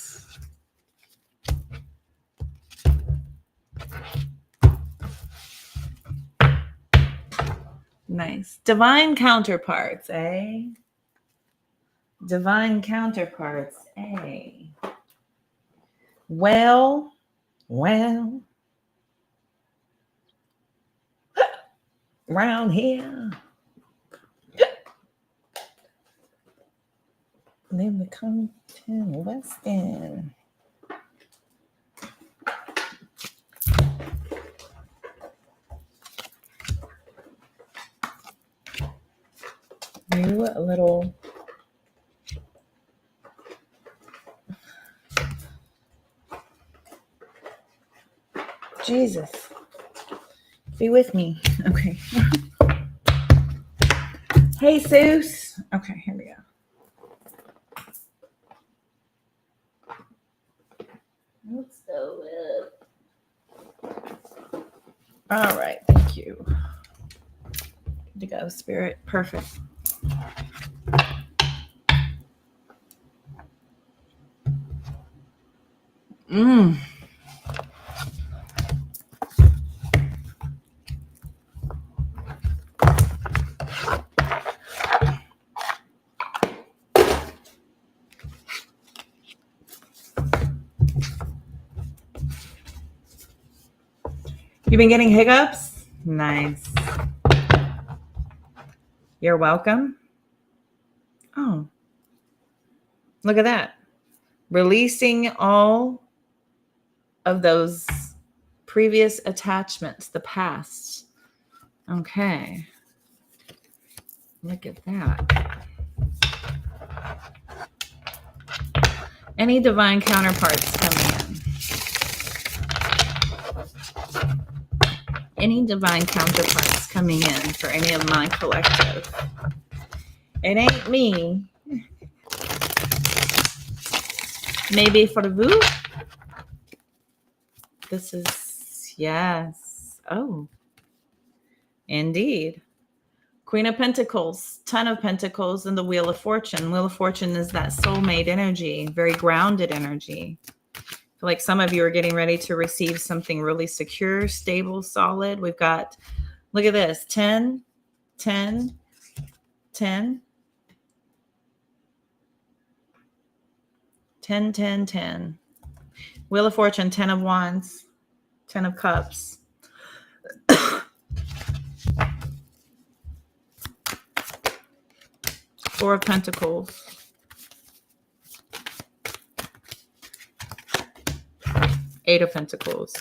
Nice. Divine counterparts, eh? Divine counterparts, eh? Well. Round here. Then we come to West End. New little Jesus. Be with me. Okay. Hey, Seuss. Okay, here we go. Let's go with. All right. Thank you. Good to go, Spirit. Perfect. You've been getting hiccups? Nice. You're welcome. Oh, look at that. Releasing all of those previous attachments, the past. Okay. Look at that. Any divine counterparts coming in? Any divine counterparts coming in for any of my collective? It ain't me. Maybe for the vous? This is, yes. Oh, indeed. Queen of Pentacles, Ton of Pentacles, and the Wheel of Fortune. Wheel of Fortune is that soulmate energy, very grounded energy. I feel like some of you are getting ready to receive something really secure, stable, solid. We've got Look at this. 10, 10, 10, 10, 10, 10. Wheel of Fortune, 10 of Wands, 10 of Cups. Four of Pentacles. Eight of Pentacles.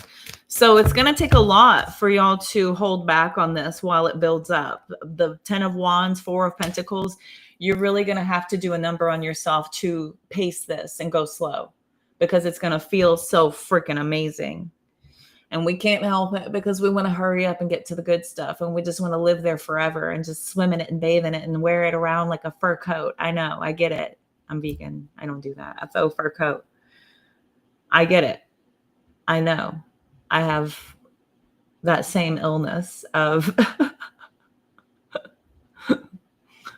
So it's going to take a lot for y'all to hold back on this while it builds up. The 10 of Wands, 4 of Pentacles, you're really going to have to do a number on yourself to pace this and go slow because it's going to feel so freaking amazing. And we can't help it because we want to hurry up and get to the good stuff. And we just want to live there forever and just swim in it and bathe in it and wear it around like a fur coat. I know. I get it. I'm vegan. I don't do that. A faux fur coat. I get it. I know. I have that same illness of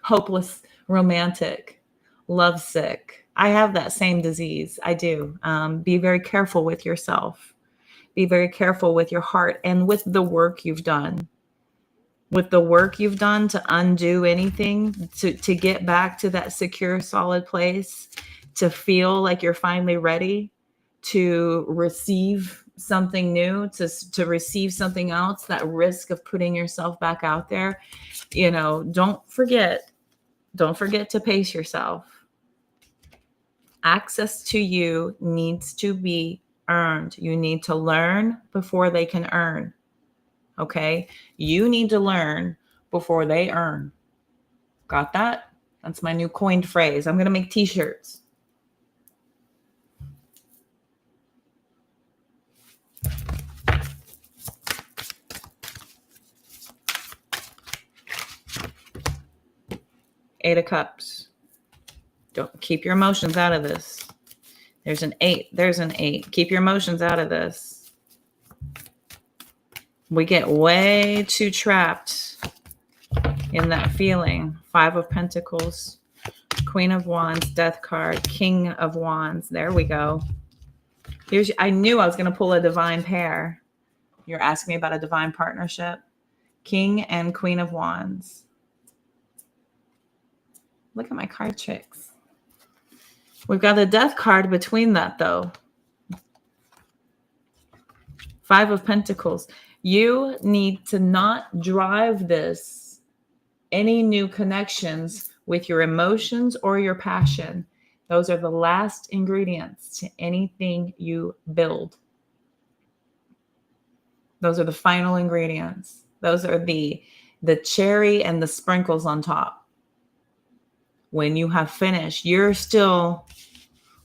hopeless, romantic, lovesick. I have that same disease. I do. Be very careful with yourself. Be very careful with your heart and with the work you've done. With the work you've done to undo anything, to get back to that secure, solid place, to feel like you're finally ready to receive something new, to receive something else, that risk of putting yourself back out there. You know, don't forget to pace yourself. Access to you needs to be earned. You need to learn before they can earn. Okay? You need to learn before they earn. Got that? That's my new coined phrase. I'm going to make t-shirts. Eight of Cups. Don't keep your emotions out of this. There's an 8. There's an 8. Keep your emotions out of this. We get way too trapped in that feeling. 5 of Pentacles, Queen of Wands, Death card, King of Wands. There we go. I knew I was going to pull a divine pair. You're asking me about a divine partnership. King and Queen of Wands. Look at my card tricks. We've got the Death card between that, though. 5 of Pentacles. You need to not drive this, any new connections with your emotions or your passion. Those are the last ingredients to anything you build. Those are the final ingredients. Those are the cherry and the sprinkles on top. When you have finished,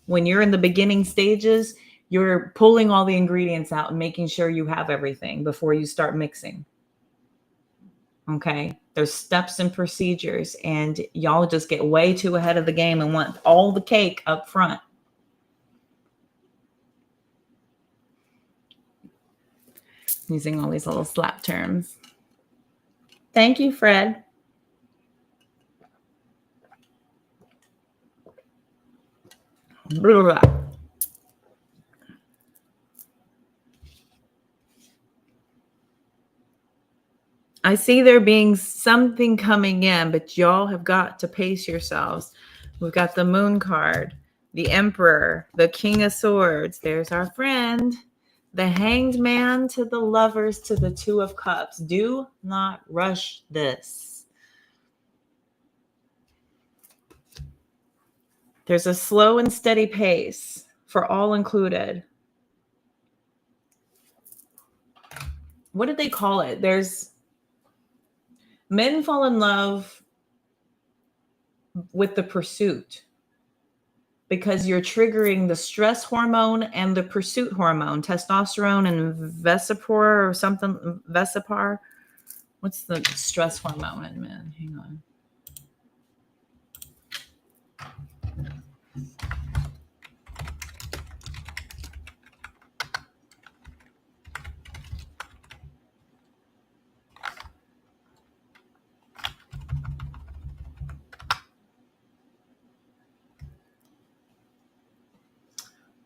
when you're in the beginning stages, you're pulling all the ingredients out and making sure you have everything before you start mixing. Okay? There's steps and procedures, and y'all just get way too ahead of the game and want all the cake up front. Using all these little slap terms. Thank you, Fred. Blah, blah, blah. I see there being something coming in, but y'all have got to pace yourselves. We've got the Moon card, the Emperor, the King of Swords. There's our friend. The Hanged Man, to the Lovers, to the Two of Cups. Do not rush this. There's a slow and steady pace for all included. What did they call it? Men fall in love with the pursuit because you're triggering the stress hormone and the pursuit hormone, testosterone and Vesipar or something. Vesipar. What's the stress hormone in men? Hang on.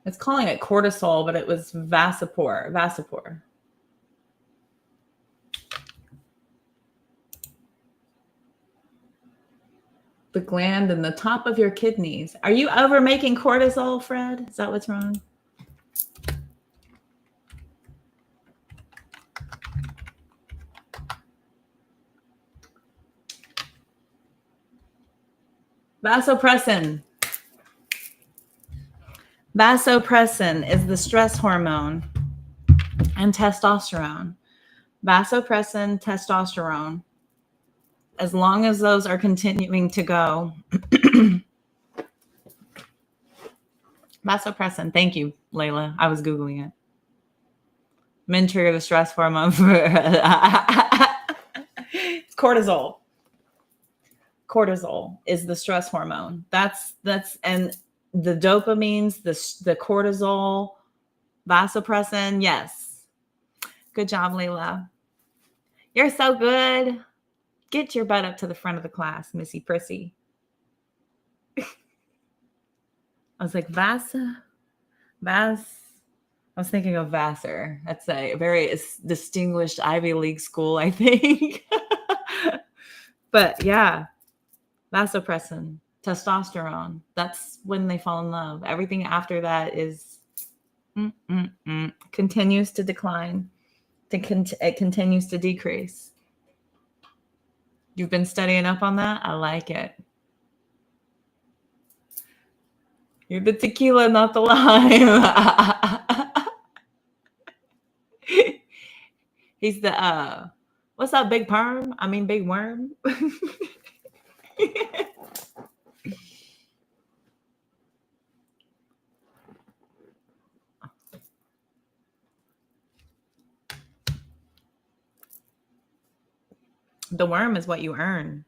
It's calling it cortisol, but it was Vasapor. The gland in the top of your kidneys. Are you over making cortisol, Fred? Is that what's wrong? Vasopressin. Vasopressin is the stress hormone and testosterone. Vasopressin, testosterone. As long as those are continuing to go. Vasopressin. Thank you, Layla. I was Googling it. Men trigger the stress hormone for it's cortisol. Cortisol is the stress hormone. That's and the dopamines, the cortisol, vasopressin. Yes. Good job, Layla. You're so good. Get your butt up to the front of the class, Missy Prissy. I was like, I was thinking of Vassar. That's a very distinguished Ivy League school, I think. But yeah, vasopressin, testosterone. That's when they fall in love. Everything after that is continues to decline. It continues to decrease. You've been studying up on that? I like it. You're the tequila, not the lime. He's the what's that big perm? I mean big worm. The worm is what you earn.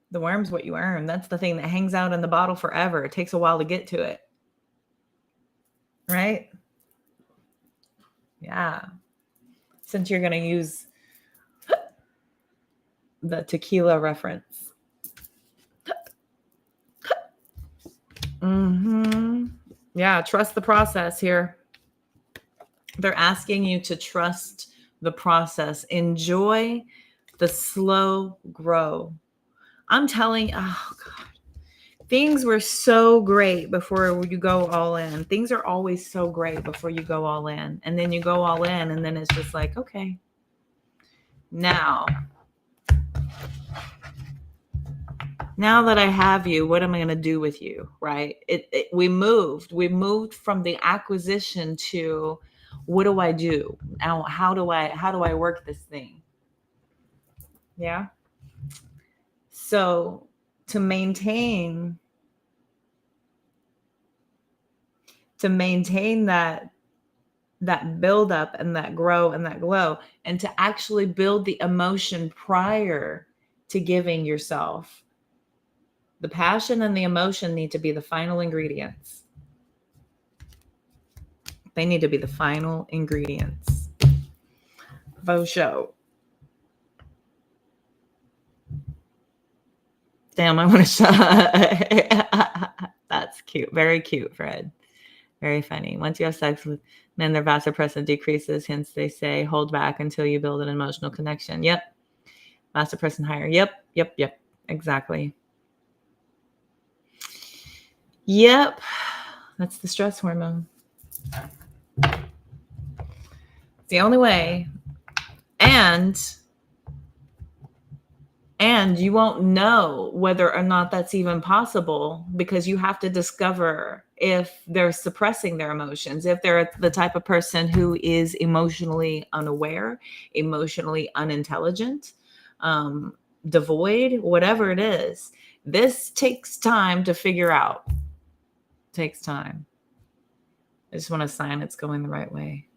The worm's what you earn. That's the thing that hangs out in the bottle forever. It takes a while to get to it. Right? Yeah. Since you're going to use the tequila reference. Yeah, trust the process here. They're asking you to trust the process. Enjoy the slow grow. I'm telling you, oh God, things were so great before you go all in. Things are always so great before you go all in. And then you go all in and then it's just like, okay, now that I have you, what am I going to do with you? Right. We moved from the acquisition to what do I do now? How do I work this thing? Yeah. So to maintain that build up and that grow and that glow, and to actually build the emotion prior to giving yourself, the passion and the emotion need to be the final ingredients. They need to be the final ingredients. Faux show. Damn, I want to shut. That's cute. Very cute, Fred. Very funny. Once you have sex with men, their vasopressin decreases. Hence, they say hold back until you build an emotional connection. Yep. Vasopressin higher. Yep. Exactly. Yep. That's the stress hormone. It's the only way. And you won't know whether or not that's even possible because you have to discover if they're suppressing their emotions, if they're the type of person who is emotionally unaware, emotionally unintelligent, devoid, whatever it is. This takes time to figure out. Takes time. I just want a sign it's going the right way.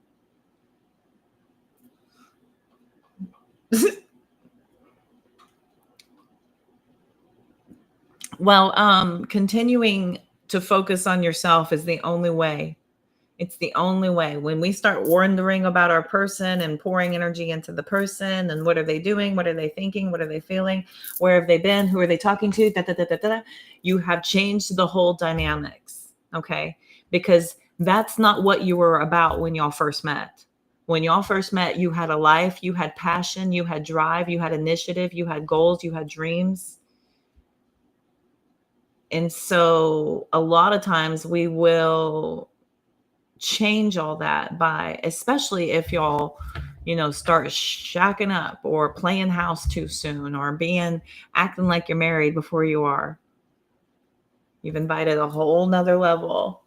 Well, continuing to focus on yourself is the only way. It's the only way. When we start wondering about our person and pouring energy into the person and what are they doing? What are they thinking? What are they feeling? Where have they been? Who are they talking to? You have changed the whole dynamics. Okay. Because that's not what you were about when y'all first met. When y'all first met, you had a life, you had passion, you had drive, you had initiative, you had goals, you had dreams. And so a lot of times we will change all that by, especially if y'all, start shacking up or playing house too soon or acting like you're married before you are. You've invited a whole nother level.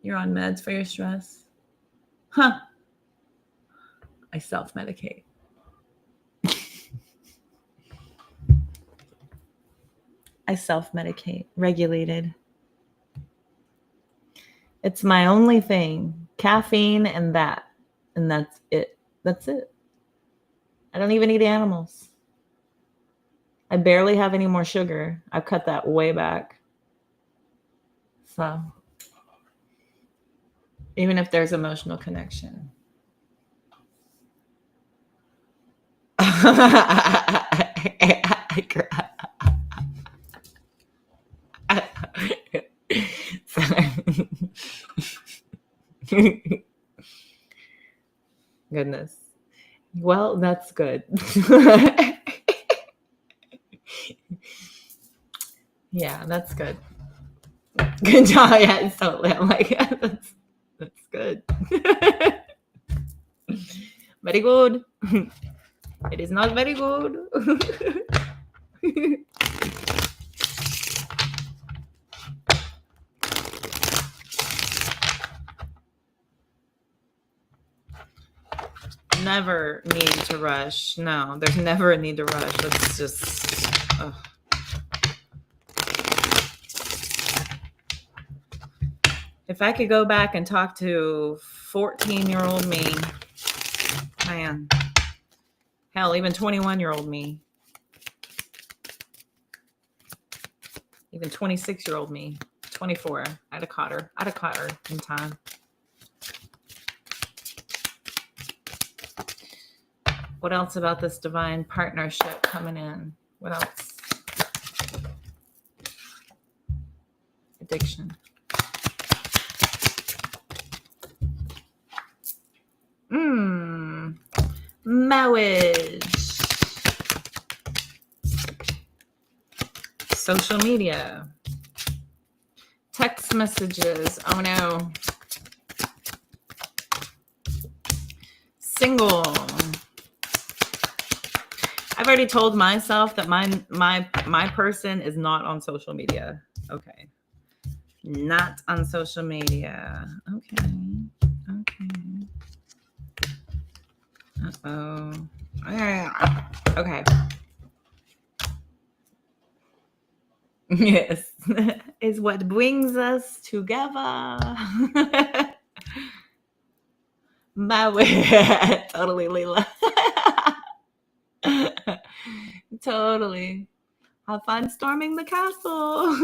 You're on meds for your stress? Huh. I self-medicate. I self-medicate, regulated. It's my only thing, caffeine and that. And that's it. That's it. I don't even eat animals. I barely have any more sugar. I've cut that way back. So even if there's emotional connection. Goodness. Well, that's good. Yeah, that's good. Good job. Yeah, totally. I'm like, that's good. Very good. It is not very good. Never need to rush. No, there's never a need to rush. That's just. Ugh. If I could go back and talk to 14-year-old me, man, hell, even 21-year-old me, even 26-year-old me, 24, I'd have caught her in time. What else about this divine partnership coming in? What else? Addiction. Marriage. Social media. Text messages. Oh no. Single. I've already told myself that my person is not on social media. Okay. Not on social media. Okay. Uh-oh. Okay. Yes. Is what brings us together. My way. Totally, Leela. Totally. Have fun storming the castle.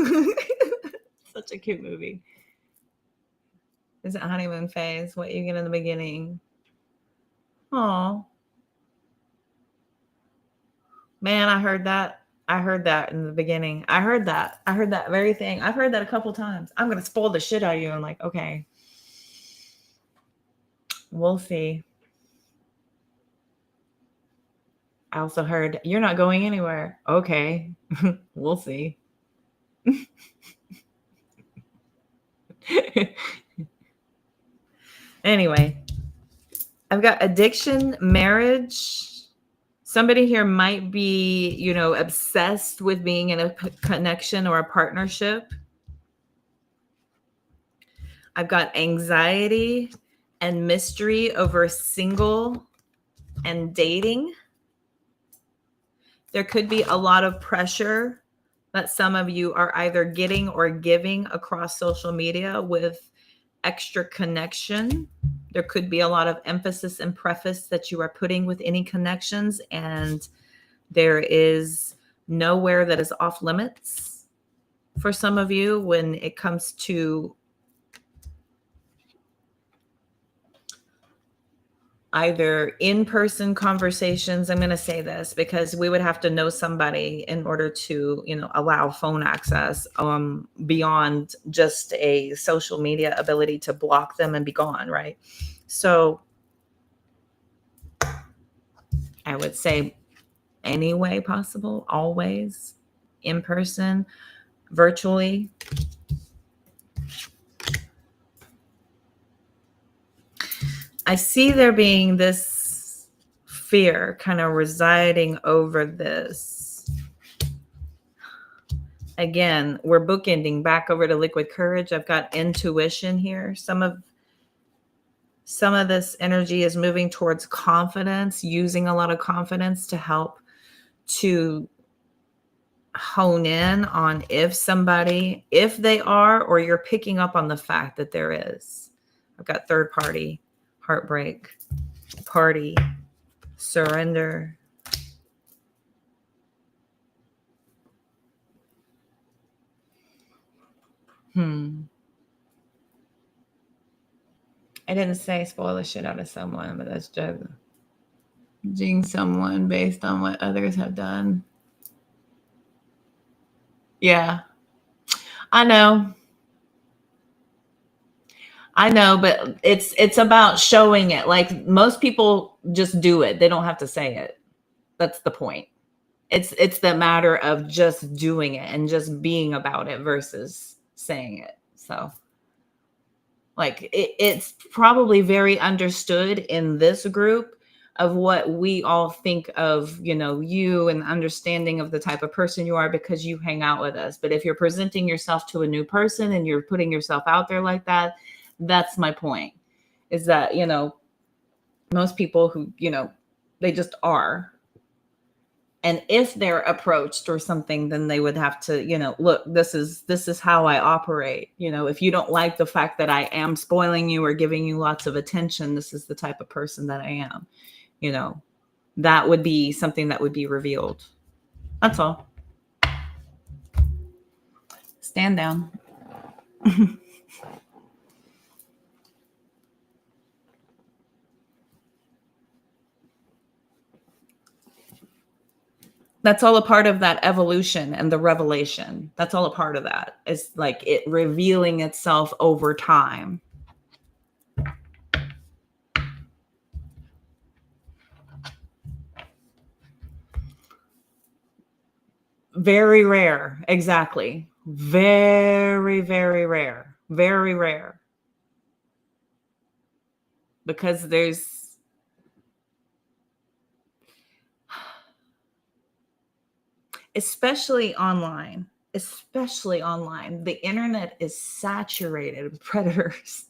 Such a cute movie. Is it honeymoon phase? What you get in the beginning? Oh, man, I heard that in the beginning. I heard that very thing. I've heard that a couple times. I'm going to spoil the shit out of you. I'm like, okay, we'll see. I also heard you're not going anywhere. Okay, we'll see. Anyway, I've got addiction, marriage. Somebody here might be, obsessed with being in a connection or a partnership. I've got anxiety and mystery over single and dating. There could be a lot of pressure that some of you are either getting or giving across social media with extra connection. There could be a lot of emphasis and preface that you are putting with any connections, and there is nowhere that is off limits for some of you when it comes to either in-person conversations. I'm going to say this because we would have to know somebody in order to, allow phone access beyond just a social media ability to block them and be gone, right? So I would say any way possible, always, in person, virtually. I see there being this fear kind of residing over this. Again, we're bookending back over to liquid courage. I've got intuition here. Some of this energy is moving towards confidence, using a lot of confidence to help to hone in on if they are, or you're picking up on the fact that there is. I've got third party, heartbreak, party, surrender. I didn't say spoil the shit out of someone, but that's judging someone based on what others have done. Yeah, I know, but it's about showing it. Like, most people just do it. They don't have to say it. That's the point. It's the matter of just doing it and just being about it versus saying it. So, like, it's probably very understood in this group of what we all think of, you, and understanding of the type of person you are because you hang out with us. But if you're presenting yourself to a new person and you're putting yourself out there like that, that's my point, is that, most people who, they just are. And if they're approached or something, then they would have to, look, this is how I operate. If you don't like the fact that I am spoiling you or giving you lots of attention, this is the type of person that I am. That would be something that would be revealed. That's all. Stand down. That's all a part of that evolution and the revelation. That's all a part of that. It's like it revealing itself over time. Very rare. Exactly. Very, very rare. Very rare. Because there's especially online, the internet is saturated with predators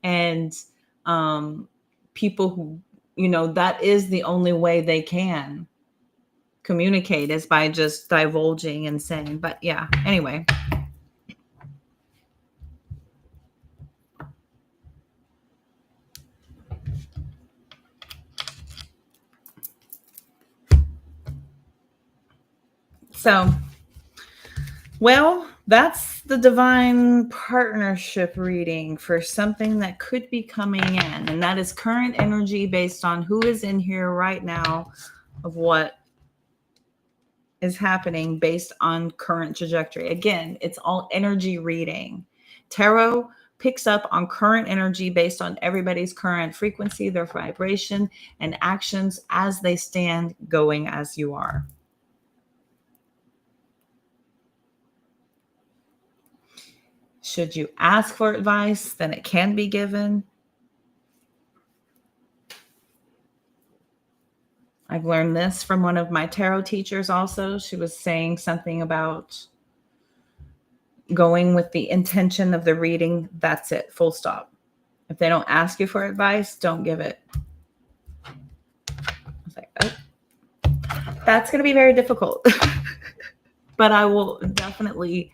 and people who, that is the only way they can communicate, is by just divulging and saying. But yeah, anyway. So, well, that's the divine partnership reading for something that could be coming in. And that is current energy based on who is in here right now, of what is happening based on current trajectory. Again, it's all energy reading. Tarot picks up on current energy based on everybody's current frequency, their vibration, and actions as they stand, going as you are. Should you ask for advice, then it can be given. I've learned this from one of my tarot teachers also. She was saying something about going with the intention of the reading. That's it, full stop. If they don't ask you for advice, don't give it. I was like, oh, that's going to be very difficult. But I will definitely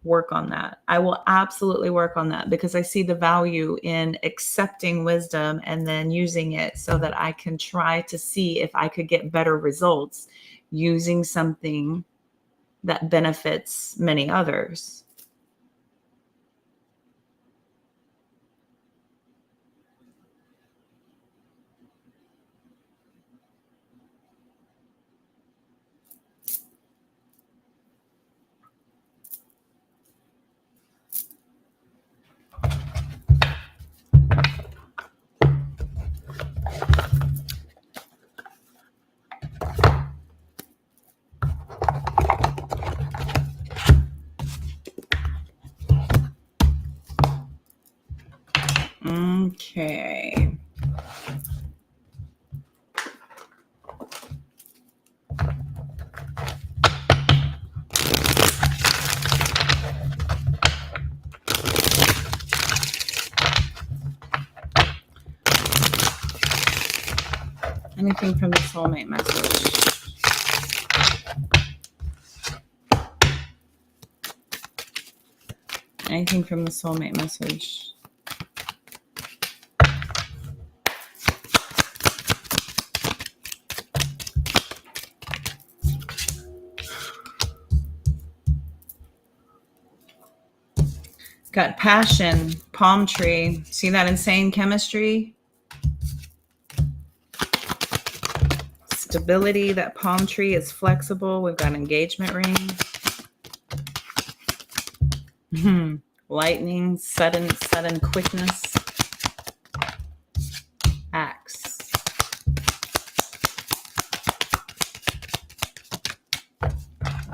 work on that. I will absolutely work on that, because I see the value in accepting wisdom and then using it so that I can try to see if I could get better results using something that benefits many others. Okay. Anything from the soulmate message? Anything from the soulmate message? Got passion, palm tree. See that insane chemistry? Stability, that palm tree is flexible. We've got engagement ring. Lightning, sudden quickness. Axe.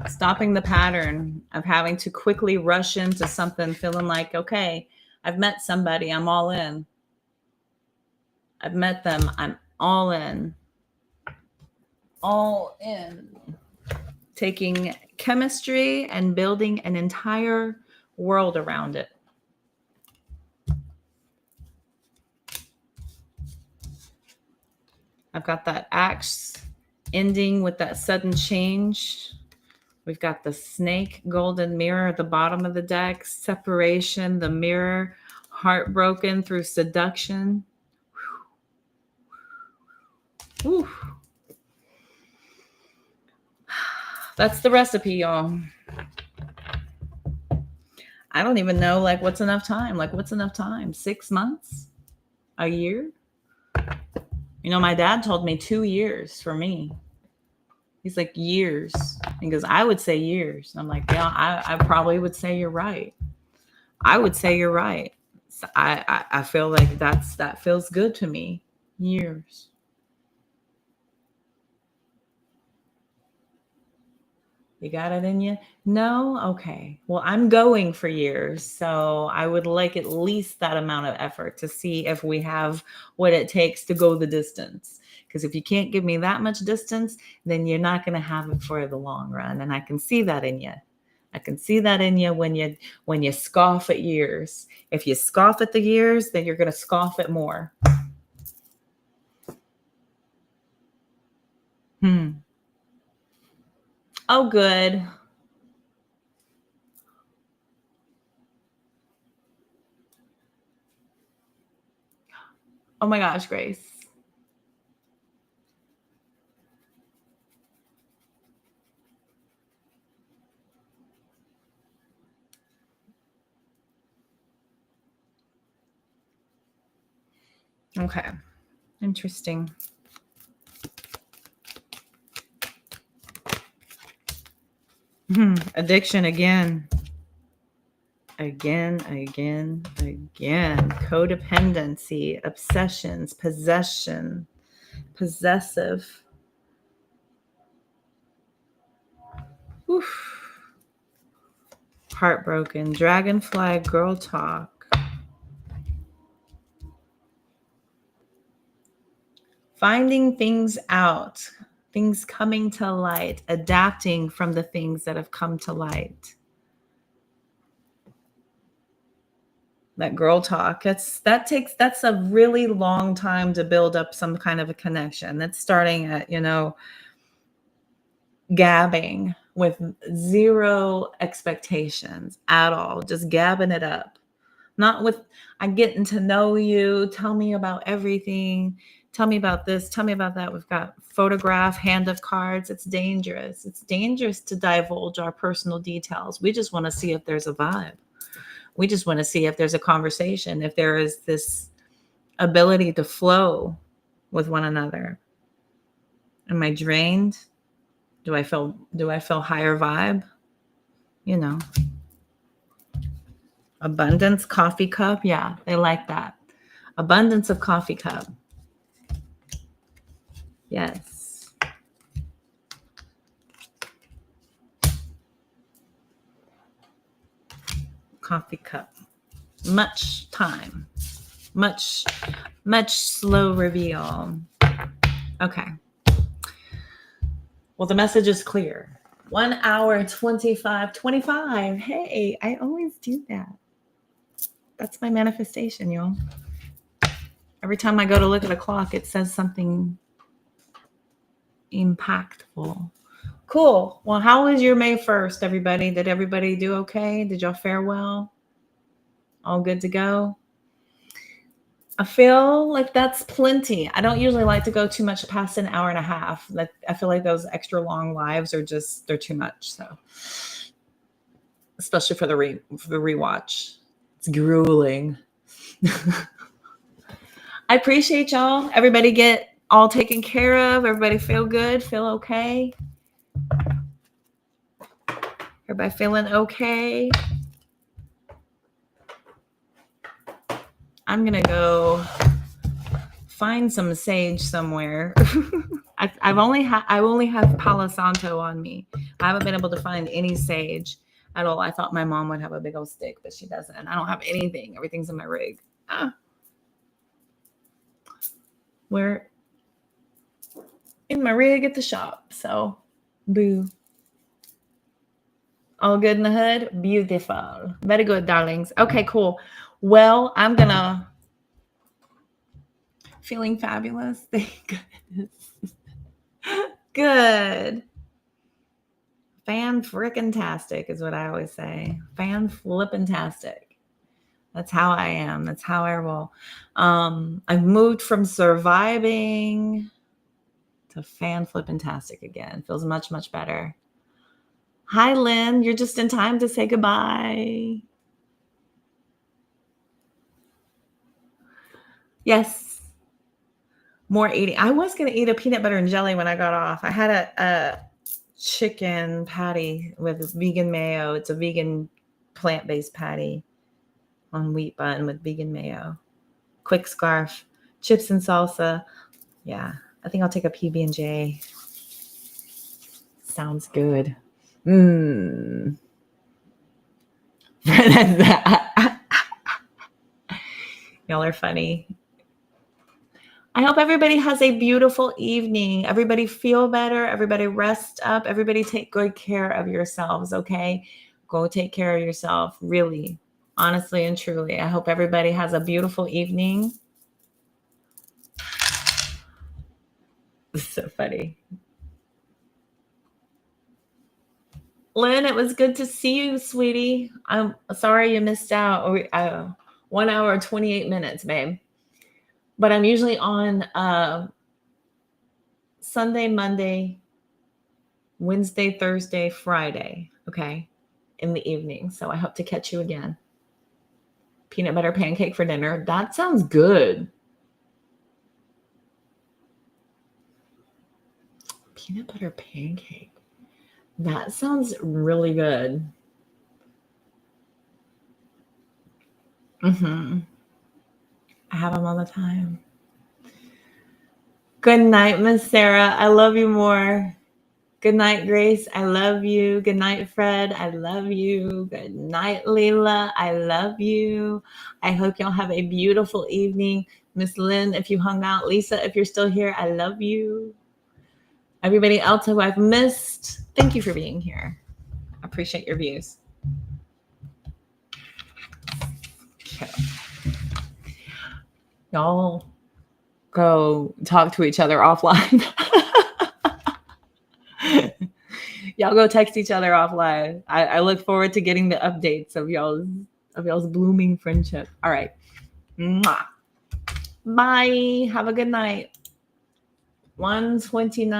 Stopping the pattern of having to quickly rush into something, feeling like, okay, I've met somebody, I'm all in. I've met them, I'm all in. All in. Taking chemistry and building an entire world around it. I've got that axe ending with that sudden change. We've got the snake golden mirror at the bottom of the deck. Separation, the mirror, heartbroken through seduction. Whew. That's the recipe, y'all. I don't even know, like, what's enough time? Like, what's enough time? 6 months? A year? You know, my dad told me 2 years for me. He's like, years. He goes, I would say years. I'm like, yeah, I probably would say you're right. I would say you're right. So I feel like that feels good to me. Years. You got it in you? No? Okay. Well, I'm going for years. So I would like at least that amount of effort to see if we have what it takes to go the distance. Because if you can't give me that much distance, then you're not going to have it for the long run. And I can see that in you. I can see that in you when you scoff at years. If you scoff at the years, then you're going to scoff at more. Oh, good. Oh my gosh, Grace. Okay. Interesting. Addiction again. Again. Codependency, obsessions, possession, possessive. Oof. Heartbroken, dragonfly, girl talk. Finding things out, things coming to light, adapting from the things that have come to light. That girl talk, that's a really long time to build up some kind of a connection. That's starting at, gabbing with zero expectations at all, just gabbing it up. Not with, I'm getting to know you, tell me about everything, tell me about this, tell me about that. We've got photograph, hand of cards. It's dangerous. It's dangerous to divulge our personal details. We just want to see if there's a vibe. We just want to see if there's a conversation, if there is this ability to flow with one another. Am I drained? Do I feel higher vibe? Abundance, coffee cup. Yeah, they like that. Abundance of coffee cup. Yes. Coffee cup. Much time. Much slow reveal. Okay. Well, the message is clear. 1 hour, 25. Hey, I always do that. That's my manifestation, y'all. Every time I go to look at a clock, it says something impactful. Cool. Well, how was your May 1st, everybody? Did everybody do okay? Did y'all fare well? All good to go? I feel like that's plenty. I don't usually like to go too much past an hour and a half. I feel like those extra long lives are just, they're too much. So, especially for the rewatch, it's grueling. I appreciate y'all. Everybody get all taken care of. Everybody feel good, feel okay. Everybody feeling okay. I'm gonna go find some sage somewhere. I only have Palo Santo on me. I haven't been able to find any sage at all. I thought my mom would have a big old stick, but she doesn't. I don't have anything. Everything's in my rig. We're in my rig at the shop. So, boo. All good in the hood? Beautiful. Very good, darlings. Okay, cool. Well, I'm gonna feeling fabulous. Thank goodness. Good. Fan frickin' tastic is what I always say. Fan flippin' tastic. That's how I am. That's how I roll. I've moved from surviving to fan flippin' tastic again. Feels much, much better. Hi, Lynn. You're just in time to say goodbye. Yes. More eating. I was going to eat a peanut butter and jelly when I got off. I had a chicken patty with vegan mayo. It's a vegan plant-based patty on wheat bun with vegan mayo. Quick scarf, chips and salsa. Yeah, I think I'll take a PB&J. Sounds good. Y'all are funny. I hope everybody has a beautiful evening. Everybody feel better. Everybody rest up. Everybody take good care of yourselves, okay? Go take care of yourself, really, honestly and truly. I hope everybody has a beautiful evening. It's so funny. Lynn, it was good to see you, sweetie. I'm sorry you missed out. 1 hour, 28 minutes, babe. But I'm usually on Sunday, Monday, Wednesday, Thursday, Friday, okay, in the evening. So I hope to catch you again. Peanut butter pancake for dinner. That sounds good. Peanut butter pancake. That sounds really good. I have them all the time. Good night, Miss Sarah. I love you more. Good night, Grace. I love you. Good night, Fred. I love you. Good night, Leila. I love you. I hope y'all have a beautiful evening. Miss Lynn, if you hung out. Lisa, if you're still here, I love you. Everybody else who I've missed, thank you for being here. I appreciate your views. Okay. Y'all go talk to each other offline. Y'all go text each other offline. I look forward to getting the updates of y'all's blooming friendship. All right. Mwah. Bye. Have a good night. 1:29.